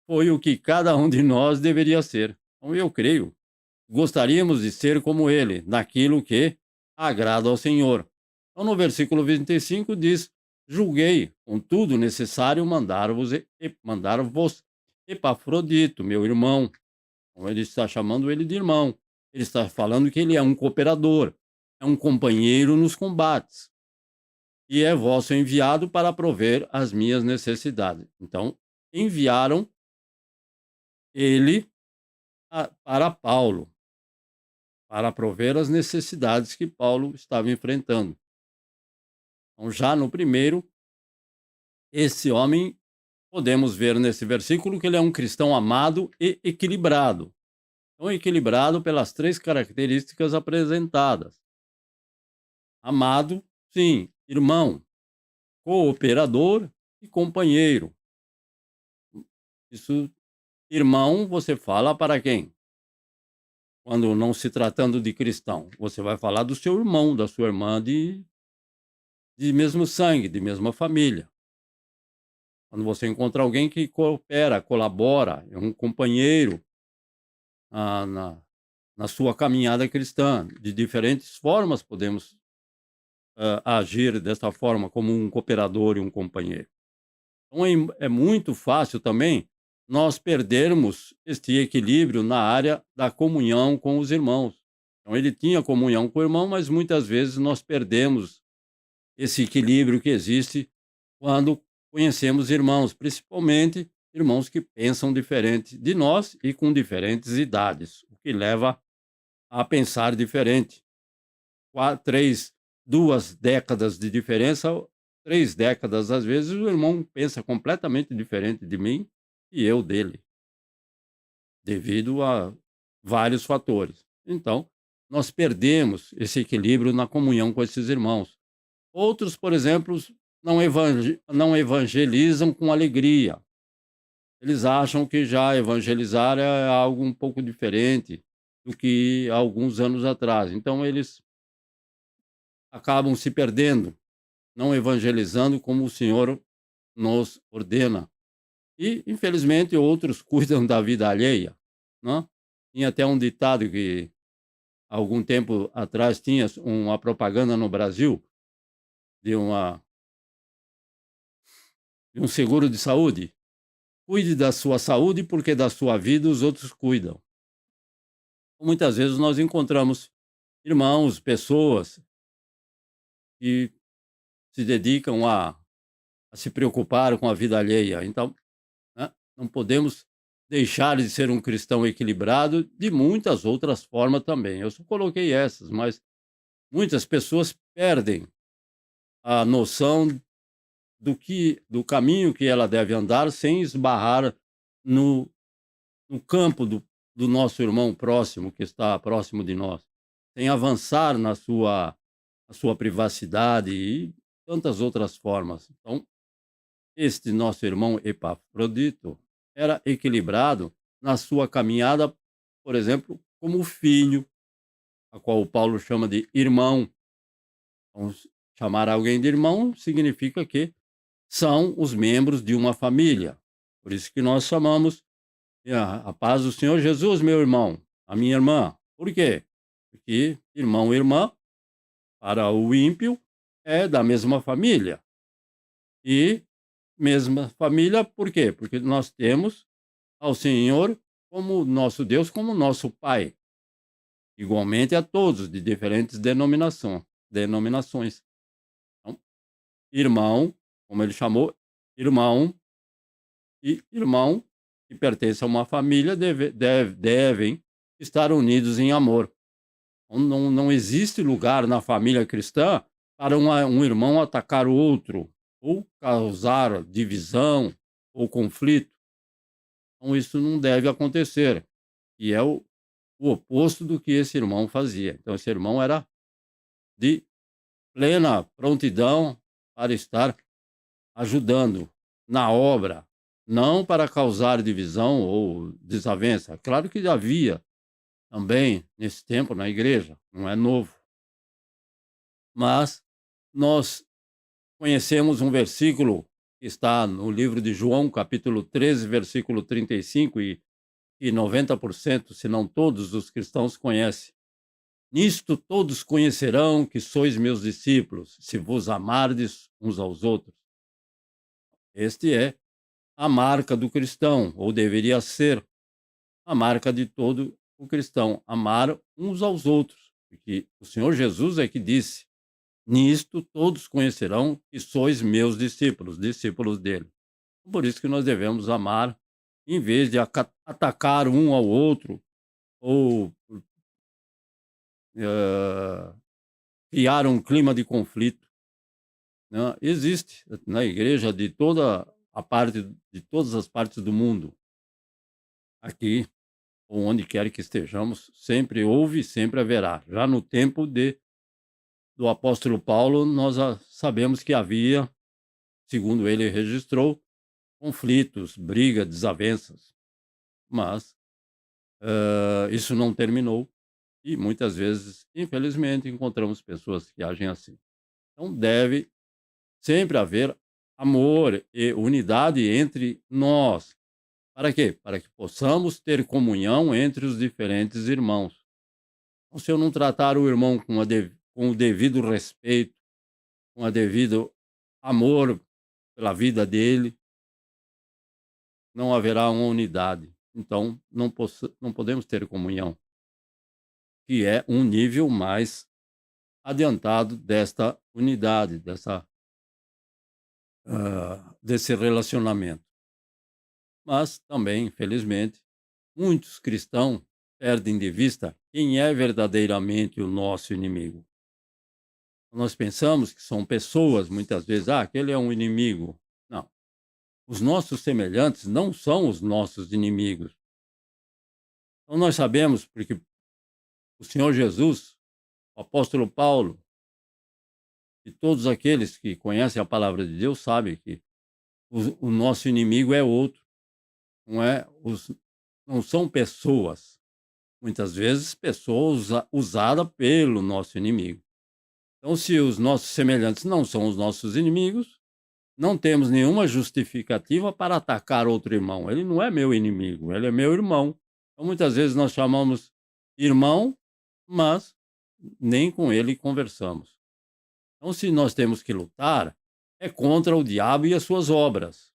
Foi o que cada um de nós deveria ser. Então, eu creio, gostaríamos de ser como ele, naquilo que agrada ao Senhor. Então, no versículo 25 diz: julguei, contudo, necessário mandar-vos Epafrodito, meu irmão. Então, ele está chamando ele de irmão. Ele está falando que ele é um cooperador, é um companheiro nos combates. E é vosso enviado para prover as minhas necessidades. Então, enviaram ele para Paulo, para prover as necessidades que Paulo estava enfrentando. Então, já no primeiro, esse homem, podemos ver nesse versículo que ele é um cristão amado e equilibrado. Então, equilibrado pelas três características apresentadas. Amado, sim, irmão, cooperador e companheiro. Isso, irmão, você fala para quem? Quando não se tratando de cristão, você vai falar do seu irmão, da sua irmã de mesmo sangue, de mesma família. Quando você encontra alguém que coopera, colabora, é um companheiro na sua caminhada cristã. De diferentes formas podemos agir dessa forma, como um cooperador e um companheiro. Então é muito fácil também nós perdermos este equilíbrio na área da comunhão com os irmãos. Então ele tinha comunhão com o irmão, mas muitas vezes nós perdemos esse equilíbrio que existe quando conhecemos irmãos, principalmente irmãos que pensam diferente de nós e com diferentes idades, o que leva a pensar diferente. 2 décadas de diferença, 3 décadas, às vezes, o irmão pensa completamente diferente de mim e eu dele, devido a vários fatores. Então, nós perdemos esse equilíbrio na comunhão com esses irmãos. Outros, por exemplo, não evangelizam com alegria. Eles acham que já evangelizar é algo um pouco diferente do que há alguns anos atrás. Então, eles acabam se perdendo, não evangelizando como o Senhor nos ordena. E, infelizmente, outros cuidam da vida alheia, né? Tinha até um ditado que, algum tempo atrás, tinha uma propaganda no Brasil de, de um seguro de saúde. Cuide da sua saúde, porque da sua vida os outros cuidam. Muitas vezes nós encontramos irmãos, pessoas que se dedicam a se preocupar com a vida alheia. Então, né, não podemos deixar de ser um cristão equilibrado de muitas outras formas também. Eu só coloquei essas, mas muitas pessoas perdem a noção do caminho que ela deve andar sem esbarrar no, no campo do nosso irmão próximo, que está próximo de nós, sem avançar na sua privacidade e tantas outras formas. Então, este nosso irmão Epafrodito era equilibrado na sua caminhada, por exemplo, como filho, a qual o Paulo chama de irmão. Então, chamar alguém de irmão significa que são os membros de uma família. Por isso que nós chamamos a paz do Senhor Jesus, meu irmão, a minha irmã. Por quê? Porque irmão e irmã, para o ímpio, é da mesma família. E mesma família, por quê? Porque nós temos ao Senhor como nosso Deus, como nosso Pai. Igualmente a todos, de diferentes denominações. Então, irmão, como ele chamou, irmão e irmão que pertence a uma família devem estar unidos em amor. Então, não existe lugar na família cristã para um irmão atacar o outro, ou causar divisão ou conflito. Então, isso não deve acontecer. E é o oposto do que esse irmão fazia. Então, esse irmão era de plena prontidão para estar ajudando na obra, não para causar divisão ou desavença. Claro que havia também nesse tempo na igreja, não é novo. Mas nós conhecemos um versículo que está no livro de João, capítulo 13, versículo 35, e 90%, se não todos os cristãos conhecem. Nisto todos conhecerão que sois meus discípulos, se vos amardes uns aos outros. Este é a marca do cristão, ou deveria ser a marca de todo o cristão, amar uns aos outros. Porque o Senhor Jesus é que disse: nisto todos conhecerão que sois meus discípulos, discípulos dele. Por isso que nós devemos amar, em vez de atacar um ao outro, ou criar um clima de conflito, né? Existe na igreja de todas as partes do mundo, aqui ou onde quer que estejamos, sempre houve e sempre haverá. Já no tempo do apóstolo Paulo, nós sabemos que havia, segundo ele registrou, conflitos, brigas, desavenças. Mas isso não terminou e muitas vezes, infelizmente, encontramos pessoas que agem assim. Então deve sempre haver amor e unidade entre nós. Para quê? Para que possamos ter comunhão entre os diferentes irmãos. Então, se eu não tratar o irmão com o devido respeito, com o devido amor pela vida dele, não haverá uma unidade. Então, não podemos ter comunhão, que é um nível mais adiantado desta unidade, desse relacionamento. Mas também, infelizmente, muitos cristãos perdem de vista quem é verdadeiramente o nosso inimigo. Nós pensamos que são pessoas, muitas vezes, aquele é um inimigo. Não. Os nossos semelhantes não são os nossos inimigos. Então nós sabemos, porque o Senhor Jesus, o apóstolo Paulo, E todos aqueles que conhecem a palavra de Deus sabem que o nosso inimigo é outro, não são pessoas. Muitas vezes, pessoas usadas pelo nosso inimigo. Então, se os nossos semelhantes não são os nossos inimigos, não temos nenhuma justificativa para atacar outro irmão. Ele não é meu inimigo, ele é meu irmão. Então, muitas vezes nós chamamos irmão, mas nem com ele conversamos. Então, se nós temos que lutar, é contra o diabo e as suas obras,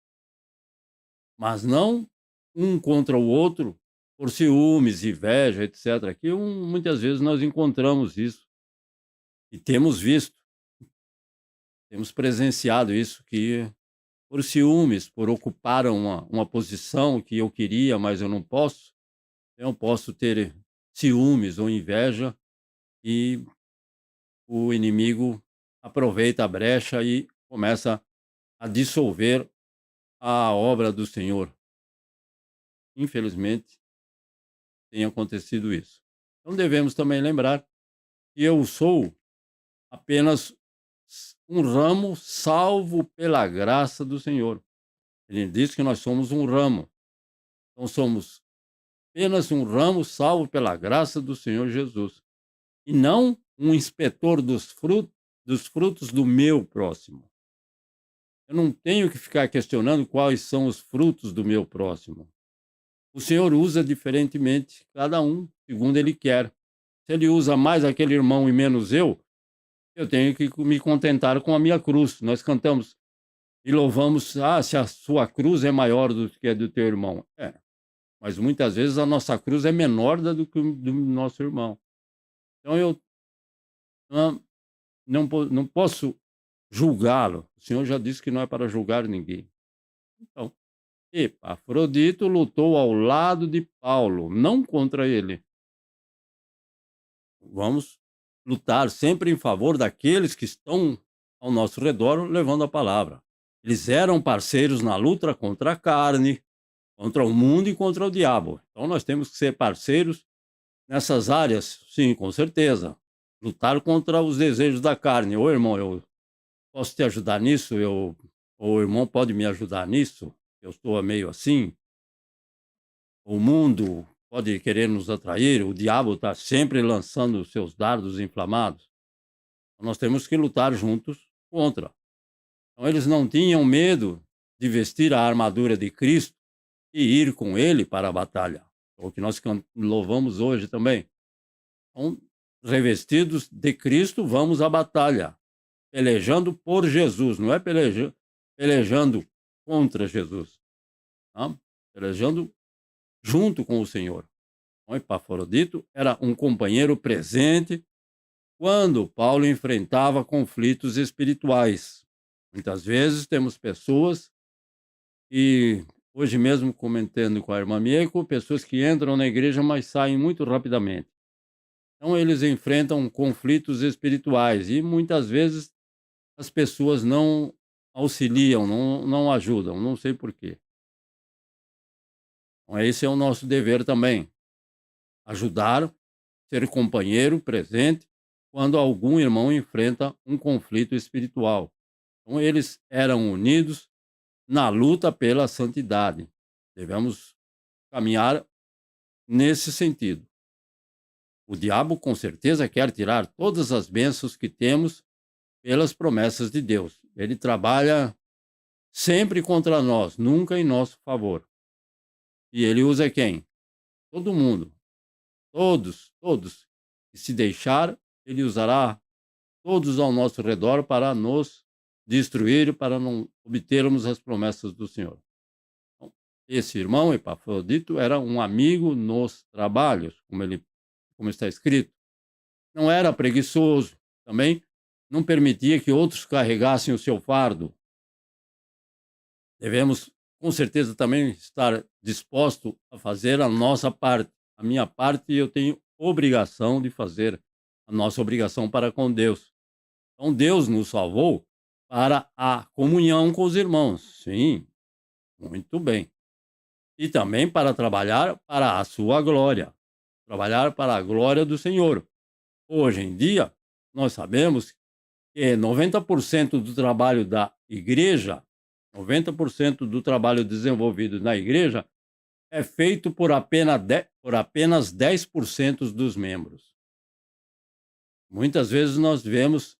mas não um contra o outro por ciúmes, inveja, etc. Aqui muitas vezes nós encontramos isso e temos visto, temos presenciado isso, que por ciúmes, por ocupar uma posição que eu queria, mas eu não posso ter ciúmes ou inveja, e o inimigo aproveita a brecha e começa a dissolver a obra do Senhor. Infelizmente, tem acontecido isso. Então devemos também lembrar que eu sou apenas um ramo salvo pela graça do Senhor. Ele diz que nós somos um ramo. Então somos apenas um ramo salvo pela graça do Senhor Jesus. E não um inspetor dos frutos do meu próximo. Eu não tenho que ficar questionando quais são os frutos do meu próximo. O Senhor usa diferentemente cada um, segundo Ele quer. Se Ele usa mais aquele irmão e menos eu tenho que me contentar com a minha cruz. Nós cantamos e louvamos, se a sua cruz é maior do que a do teu irmão. Mas muitas vezes a nossa cruz é menor do que do nosso irmão. Então eu não posso julgá-lo. O Senhor já disse que não é para julgar ninguém. Então, Epafrodito lutou ao lado de Paulo, não contra ele. Vamos lutar sempre em favor daqueles que estão ao nosso redor levando a palavra. Eles eram parceiros na luta contra a carne, contra o mundo e contra o diabo. Então nós temos que ser parceiros nessas áreas, sim, com certeza. Lutar contra os desejos da carne. Ô irmão, eu posso te ajudar nisso? Ou o irmão pode me ajudar nisso? Eu estou meio assim. O mundo pode querer nos atrair, o diabo está sempre lançando os seus dardos inflamados. Nós temos que lutar juntos contra. Então, eles não tinham medo de vestir a armadura de Cristo e ir com ele para a batalha. É o que nós louvamos hoje também. Então, revestidos de Cristo, vamos à batalha, pelejando por Jesus, não é pelejando contra Jesus, tá? Pelejando junto com o Senhor. O Epafrodito era um companheiro presente quando Paulo enfrentava conflitos espirituais. Muitas vezes temos pessoas, e hoje mesmo comentando com a irmã Mieko, pessoas que entram na igreja, mas saem muito rapidamente. Então eles enfrentam conflitos espirituais e muitas vezes as pessoas não auxiliam, não ajudam, não sei porquê. Então esse é o nosso dever também. Ajudar, ser companheiro presente quando algum irmão enfrenta um conflito espiritual. Então eles eram unidos na luta pela santidade. Devemos caminhar nesse sentido. O diabo com certeza quer tirar todas as bênçãos que temos pelas promessas de Deus. Ele trabalha sempre contra nós, nunca em nosso favor. E ele usa quem? Todo mundo. Todos. E se deixar, ele usará todos ao nosso redor para nos destruir, para não obtermos as promessas do Senhor. Então, esse irmão Epafrodito era um amigo nos trabalhos, como está escrito. Não era preguiçoso, também não permitia que outros carregassem o seu fardo. Devemos, com certeza, também estar disposto a fazer a nossa parte. A minha parte, eu tenho obrigação de fazer a nossa obrigação para com Deus. Então, Deus nos salvou para a comunhão com os irmãos. Sim, muito bem. E também para trabalhar para a sua glória. Trabalhar para a glória do Senhor. Hoje em dia, nós sabemos que 90% do trabalho da igreja, 90% do trabalho desenvolvido na igreja é feito por apenas 10% dos membros. Muitas vezes nós vemos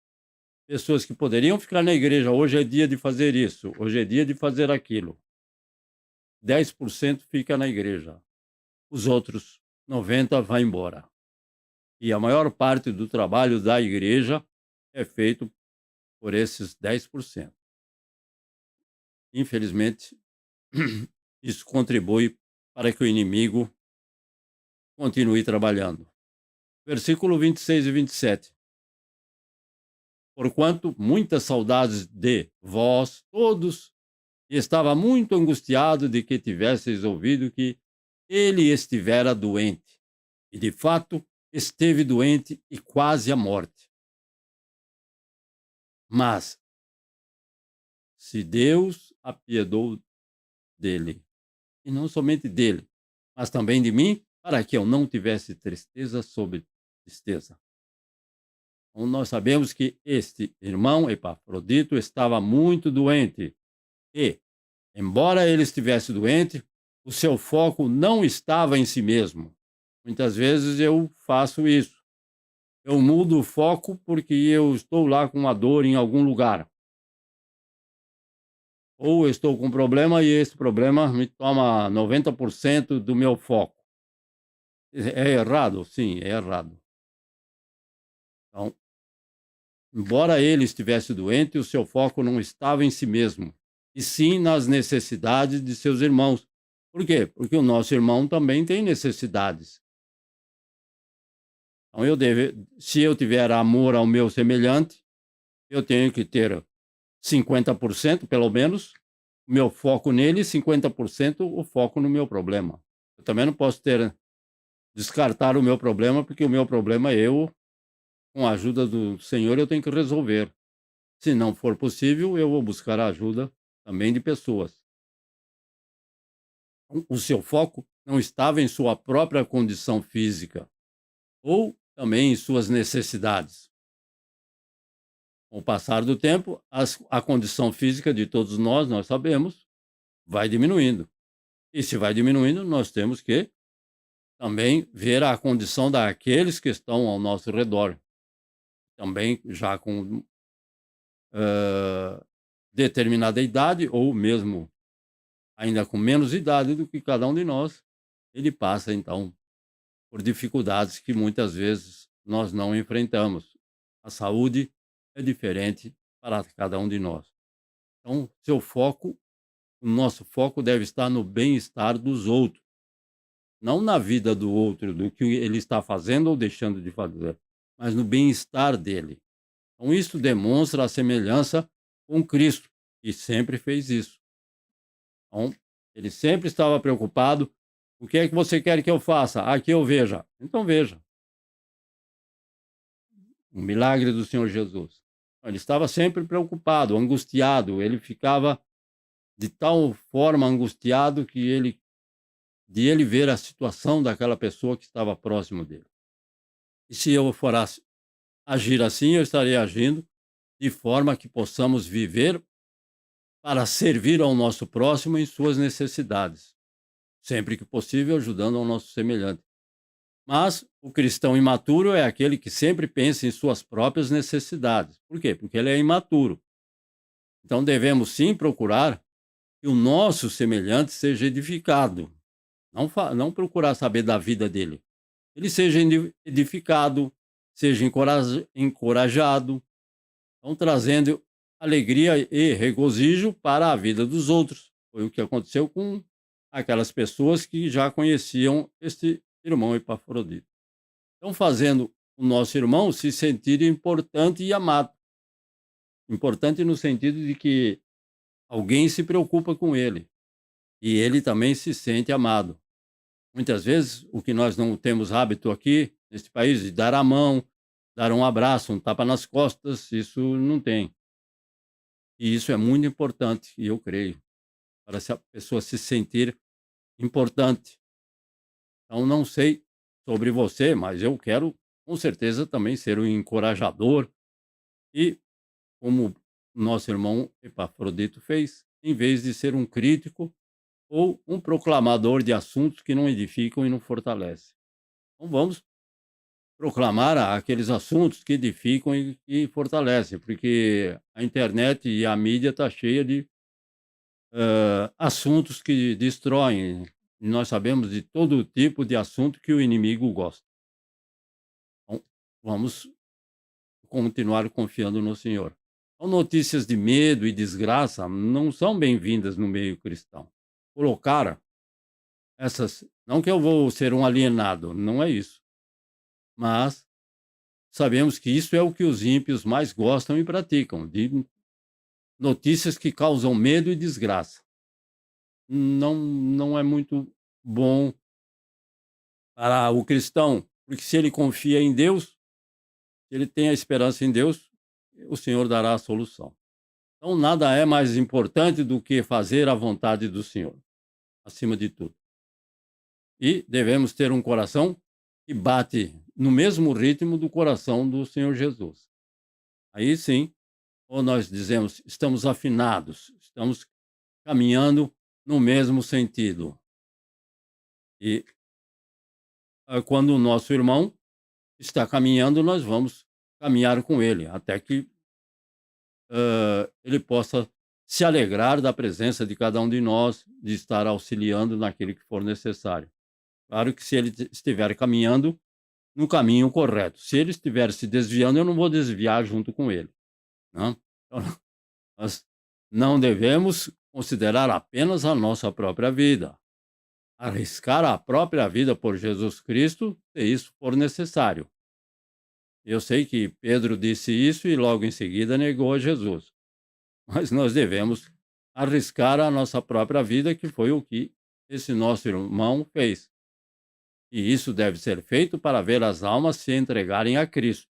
pessoas que poderiam ficar na igreja, hoje é dia de fazer isso, hoje é dia de fazer aquilo. 10% fica na igreja. Os outros 90% vai embora. E a maior parte do trabalho da igreja é feito por esses 10%. Infelizmente, isso contribui para que o inimigo continue trabalhando. Versículo 26 e 27. Porquanto muitas saudades de vós todos, e estava muito angustiado de que tivesseis ouvido que ele estivera doente. E de fato esteve doente e quase à morte. Mas se Deus apiedou dele, e não somente dele, mas também de mim, para que eu não tivesse tristeza sobre tristeza. Então, nós sabemos que este irmão Epafrodito estava muito doente e, embora ele estivesse doente, o seu foco não estava em si mesmo. Muitas vezes eu faço isso. Eu mudo o foco porque eu estou lá com uma dor em algum lugar. Ou eu estou com um problema e esse problema me toma 90% do meu foco. É errado? Sim, é errado. Então, embora ele estivesse doente, o seu foco não estava em si mesmo, e sim nas necessidades de seus irmãos. Por quê? Porque o nosso irmão também tem necessidades. Então, se eu tiver amor ao meu semelhante, eu tenho que ter 50%, pelo menos, o meu foco nele, 50% o foco no meu problema. Eu também não posso descartar o meu problema, porque o meu problema com a ajuda do Senhor, eu tenho que resolver. Se não for possível, eu vou buscar a ajuda também de pessoas. O seu foco não estava em sua própria condição física, ou também em suas necessidades. Com o passar do tempo, a condição física de todos nós sabemos, vai diminuindo. E se vai diminuindo, nós temos que também ver a condição daqueles que estão ao nosso redor. Também já com determinada idade, ou mesmo ainda com menos idade do que cada um de nós, ele passa, então, por dificuldades que muitas vezes nós não enfrentamos. A saúde é diferente para cada um de nós. Então, o nosso foco deve estar no bem-estar dos outros, não na vida do outro, do que ele está fazendo ou deixando de fazer, mas no bem-estar dele. Então, isso demonstra a semelhança com Cristo, que sempre fez isso. Então, ele sempre estava preocupado. O que é que você quer que eu faça? Que eu veja. Então, veja. O milagre do Senhor Jesus. Ele estava sempre preocupado, angustiado. Ele ficava de tal forma angustiado que de ele ver a situação daquela pessoa que estava próximo dele. E se eu for agir assim, eu estarei agindo de forma que possamos viver para servir ao nosso próximo em suas necessidades, sempre que possível ajudando ao nosso semelhante. Mas o cristão imaturo é aquele que sempre pensa em suas próprias necessidades. Por quê? Porque ele é imaturo. Então devemos sim procurar que o nosso semelhante seja edificado. Não procurar saber da vida dele. Ele seja edificado, seja encorajado, então trazendo alegria e regozijo para a vida dos outros. Foi o que aconteceu com aquelas pessoas que já conheciam este irmão Epafrodito. Então, fazendo o nosso irmão se sentir importante e amado. Importante no sentido de que alguém se preocupa com ele e ele também se sente amado. Muitas vezes, o que nós não temos hábito aqui, nesse país, de dar a mão, dar um abraço, um tapa nas costas, isso não tem. E isso é muito importante, e eu creio, para essa pessoa se sentir importante. Então, não sei sobre você, mas eu quero, com certeza, também ser um encorajador e como nosso irmão Epafrodito fez, em vez de ser um crítico ou um proclamador de assuntos que não edificam e não fortalecem. Então vamos proclamar aqueles assuntos que edificam e fortalecem, porque a internet e a mídia está cheia de assuntos que destroem. E nós sabemos de todo tipo de assunto que o inimigo gosta. Então, vamos continuar confiando no Senhor. Então, notícias de medo e desgraça não são bem-vindas no meio cristão. Colocar essas. Não que eu vou ser um alienado, não é isso. Mas sabemos que isso é o que os ímpios mais gostam e praticam, de notícias que causam medo e desgraça. Não é muito bom para o cristão, porque se ele confia em Deus, se ele tem a esperança em Deus, o Senhor dará a solução. Então, nada é mais importante do que fazer a vontade do Senhor, acima de tudo. E devemos ter um coração que bate no mesmo ritmo do coração do Senhor Jesus. Aí sim, ou nós dizemos, estamos afinados, estamos caminhando no mesmo sentido. E quando o nosso irmão está caminhando, nós vamos caminhar com ele, até que ele possa se alegrar da presença de cada um de nós, de estar auxiliando naquilo que for necessário. Claro que se ele estiver caminhando no caminho correto. Se ele estiver se desviando, eu não vou desviar junto com ele. Não? Então, nós não devemos considerar apenas a nossa própria vida. Arriscar a própria vida por Jesus Cristo, se isso for necessário. Eu sei que Pedro disse isso e logo em seguida negou a Jesus. Mas nós devemos arriscar a nossa própria vida, que foi o que esse nosso irmão fez. E isso deve ser feito para ver as almas se entregarem a Cristo.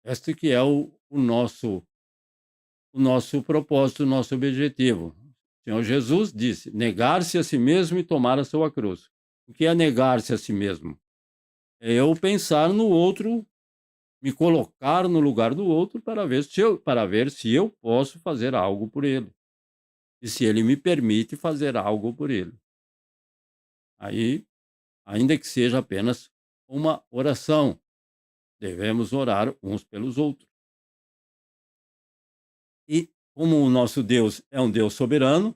Este que é o nosso propósito, o nosso objetivo. O Senhor Jesus disse, negar-se a si mesmo e tomar a sua cruz. O que é negar-se a si mesmo? É eu pensar no outro, me colocar no lugar do outro para ver se eu posso fazer algo por ele. E se ele me permite fazer algo por ele. Aí, ainda que seja apenas uma oração, devemos orar uns pelos outros. E como o nosso Deus é um Deus soberano,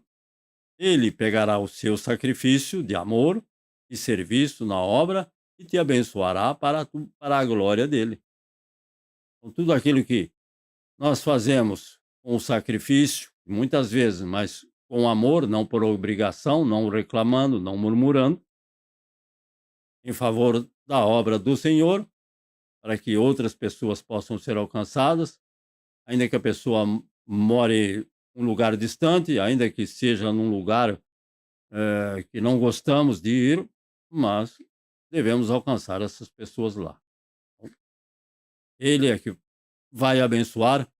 ele pegará o seu sacrifício de amor e serviço na obra e te abençoará para a glória dele. Então, tudo aquilo que nós fazemos com sacrifício, muitas vezes, mas com amor, não por obrigação, não reclamando, não murmurando, em favor da obra do Senhor, para que outras pessoas possam ser alcançadas, ainda que a pessoa more em um lugar distante, ainda que seja num lugar que não gostamos de ir, mas devemos alcançar essas pessoas lá. Ele é que vai abençoar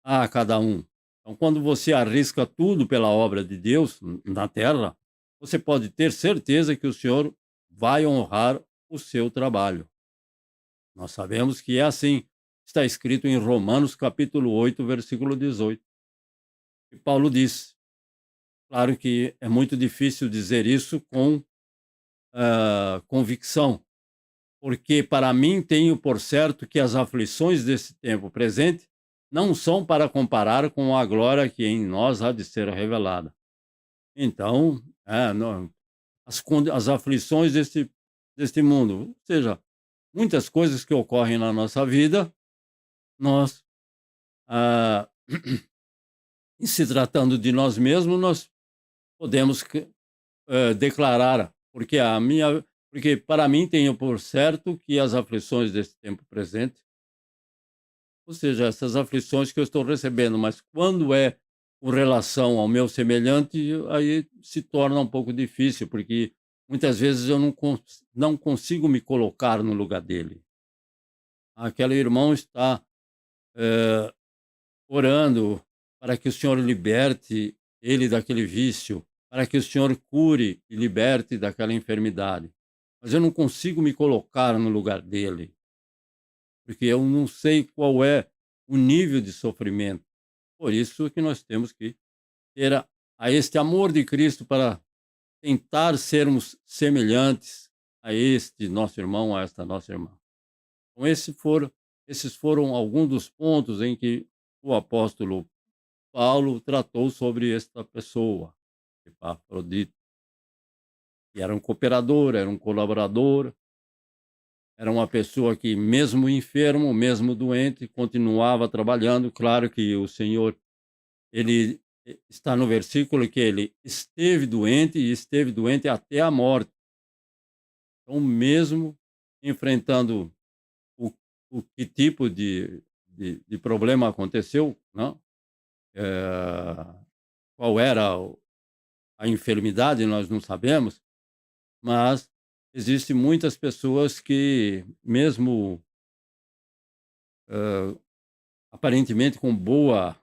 a cada um. Então, quando você arrisca tudo pela obra de Deus na terra, você pode ter certeza que o Senhor vai honrar o seu trabalho. Nós sabemos que é assim. Está escrito em Romanos capítulo 8, versículo 18. E Paulo diz, claro que é muito difícil dizer isso com convicção, porque para mim tenho por certo que as aflições desse tempo presente não são para comparar com a glória que em nós há de ser revelada. Então, as aflições deste mundo, ou seja, muitas coisas que ocorrem na nossa vida, nós, em se tratando de nós mesmos, nós podemos declarar, porque para mim tenho por certo que as aflições desse tempo presente, ou seja, essas aflições que eu estou recebendo, mas quando é com relação ao meu semelhante, aí se torna um pouco difícil, porque muitas vezes eu não consigo me colocar no lugar dele. Aquele irmão está orando para que o Senhor liberte ele daquele vício, para que o Senhor cure e liberte daquela enfermidade. Mas eu não consigo me colocar no lugar dele, porque eu não sei qual é o nível de sofrimento. Por isso que nós temos que ter a este amor de Cristo para tentar sermos semelhantes a este nosso irmão, a esta nossa irmã. Então, esses foram alguns dos pontos em que o apóstolo Paulo tratou sobre esta pessoa, Epafrodito, que era um cooperador, era um colaborador, era uma pessoa que, mesmo enfermo, mesmo doente, continuava trabalhando. Claro que o Senhor, ele está no versículo que ele esteve doente e esteve doente até a morte. Então, mesmo enfrentando o que tipo de problema aconteceu, não? Qual era a enfermidade, nós não sabemos, mas existem muitas pessoas que, mesmo aparentemente com boa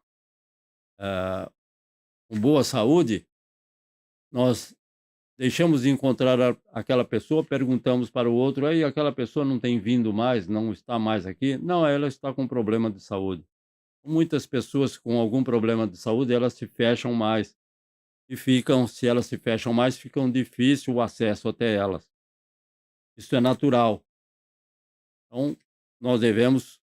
saúde, nós deixamos de encontrar aquela pessoa, perguntamos para o outro, aí aquela pessoa não tem vindo mais, não está mais aqui? Não, ela está com problema de saúde. Muitas pessoas com algum problema de saúde, elas se fecham mais. E se elas se fecham mais, fica difícil o acesso até elas. Isso é natural. Então, nós devemos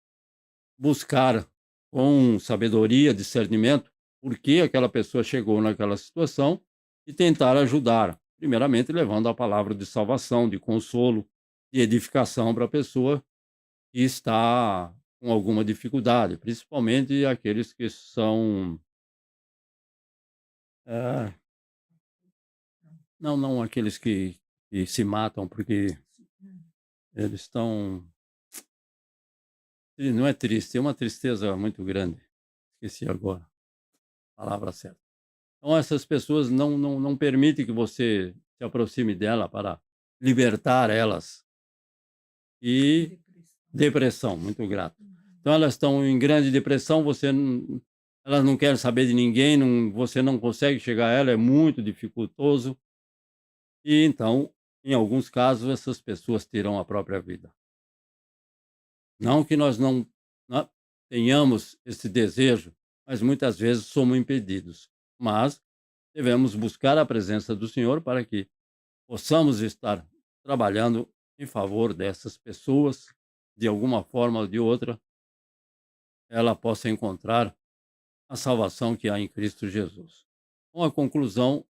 buscar com sabedoria, discernimento, por que aquela pessoa chegou naquela situação e tentar ajudar. Primeiramente, levando a palavra de salvação, de consolo, de edificação para a pessoa que está com alguma dificuldade, principalmente aqueles que são... não aqueles que se matam porque eles estão... Não é triste, é uma tristeza muito grande. Esqueci agora a palavra certa. Então, essas pessoas não permitem que você se aproxime dela para libertar elas. E depressão, muito grato. Então, elas estão em grande depressão, elas não querem saber de ninguém, você não consegue chegar a ela, é muito dificultoso. E então, em alguns casos, essas pessoas terão a própria vida. Não que nós não tenhamos esse desejo, mas muitas vezes somos impedidos. Mas devemos buscar a presença do Senhor para que possamos estar trabalhando em favor dessas pessoas, de alguma forma ou de outra, ela possa encontrar a salvação que há em Cristo Jesus. Então, a conclusão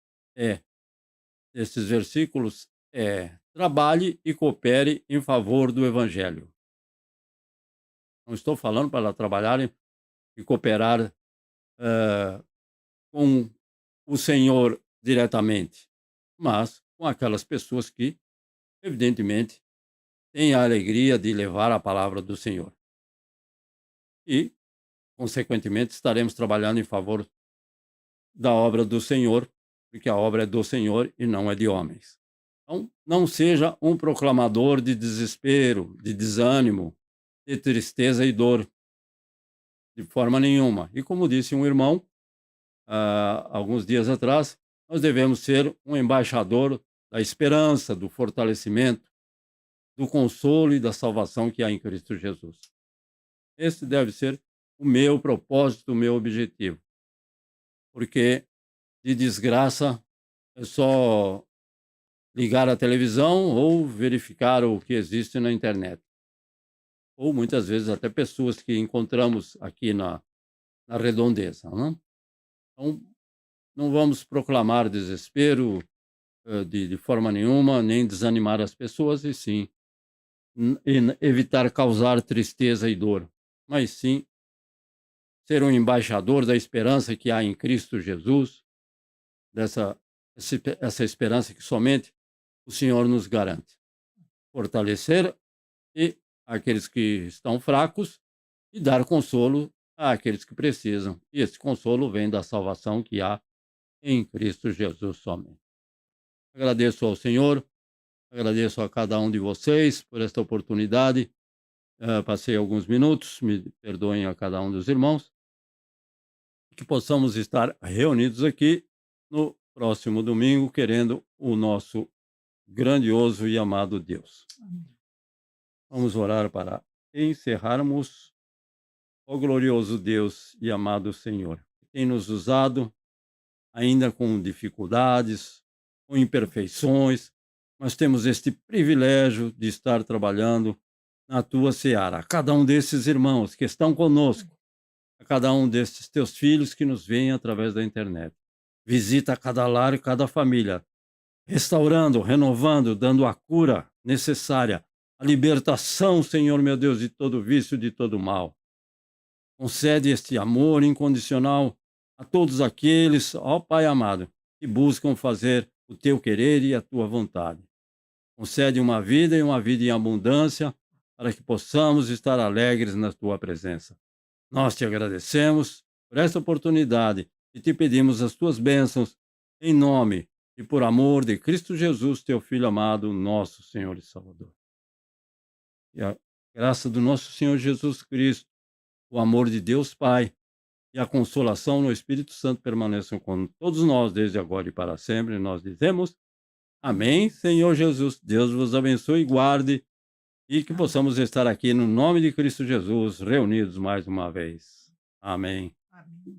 desses versículos é: trabalhe e coopere em favor do Evangelho. Não estou falando para trabalhar e cooperar com o Senhor diretamente, mas com aquelas pessoas que, evidentemente, têm a alegria de levar a palavra do Senhor. E, consequentemente, estaremos trabalhando em favor da obra do Senhor, porque a obra é do Senhor e não é de homens. Então, não seja um proclamador de desespero, de desânimo, de tristeza e dor, de forma nenhuma. E como disse um irmão, alguns dias atrás, nós devemos ser um embaixador da esperança, do fortalecimento, do consolo e da salvação que há em Cristo Jesus. Esse deve ser o meu propósito, o meu objetivo. Porque de desgraça é só ligar a televisão ou verificar o que existe na internet. Ou muitas vezes até pessoas que encontramos aqui na redondeza. Não? Então, não vamos proclamar desespero de forma nenhuma, nem desanimar as pessoas, e sim evitar causar tristeza e dor, mas sim ser um embaixador da esperança que há em Cristo Jesus, essa esperança que somente o Senhor nos garante. Fortalecer aqueles que estão fracos e dar consolo àqueles que precisam. E esse consolo vem da salvação que há em Cristo Jesus somente. Agradeço ao Senhor, agradeço a cada um de vocês por esta oportunidade. Passei alguns minutos, me perdoem a cada um dos irmãos. Que possamos estar reunidos aqui no próximo domingo, querendo o nosso grandioso e amado Deus. Vamos orar para encerrarmos. ó glorioso Deus e amado Senhor, que tem nos usado ainda com dificuldades, com imperfeições, mas temos este privilégio de estar trabalhando na tua seara. A cada um desses irmãos que estão conosco, a cada um desses teus filhos que nos veem através da internet. Visita cada lar e cada família, restaurando, renovando, dando a cura necessária, a libertação, Senhor meu Deus, de todo vício, de todo mal. Concede este amor incondicional a todos aqueles, ó Pai amado, que buscam fazer o teu querer e a tua vontade. Concede uma vida e uma vida em abundância, para que possamos estar alegres na tua presença. Nós te agradecemos por esta oportunidade e te pedimos as tuas bênçãos em nome e por amor de Cristo Jesus, teu Filho amado, nosso Senhor e Salvador. E a graça do nosso Senhor Jesus Cristo, o amor de Deus Pai e a consolação no Espírito Santo permaneçam com todos nós, desde agora e para sempre. Nós dizemos amém, Senhor Jesus. Deus vos abençoe e guarde, e que possamos estar aqui no nome de Cristo Jesus, reunidos mais uma vez. Amém.
Amém.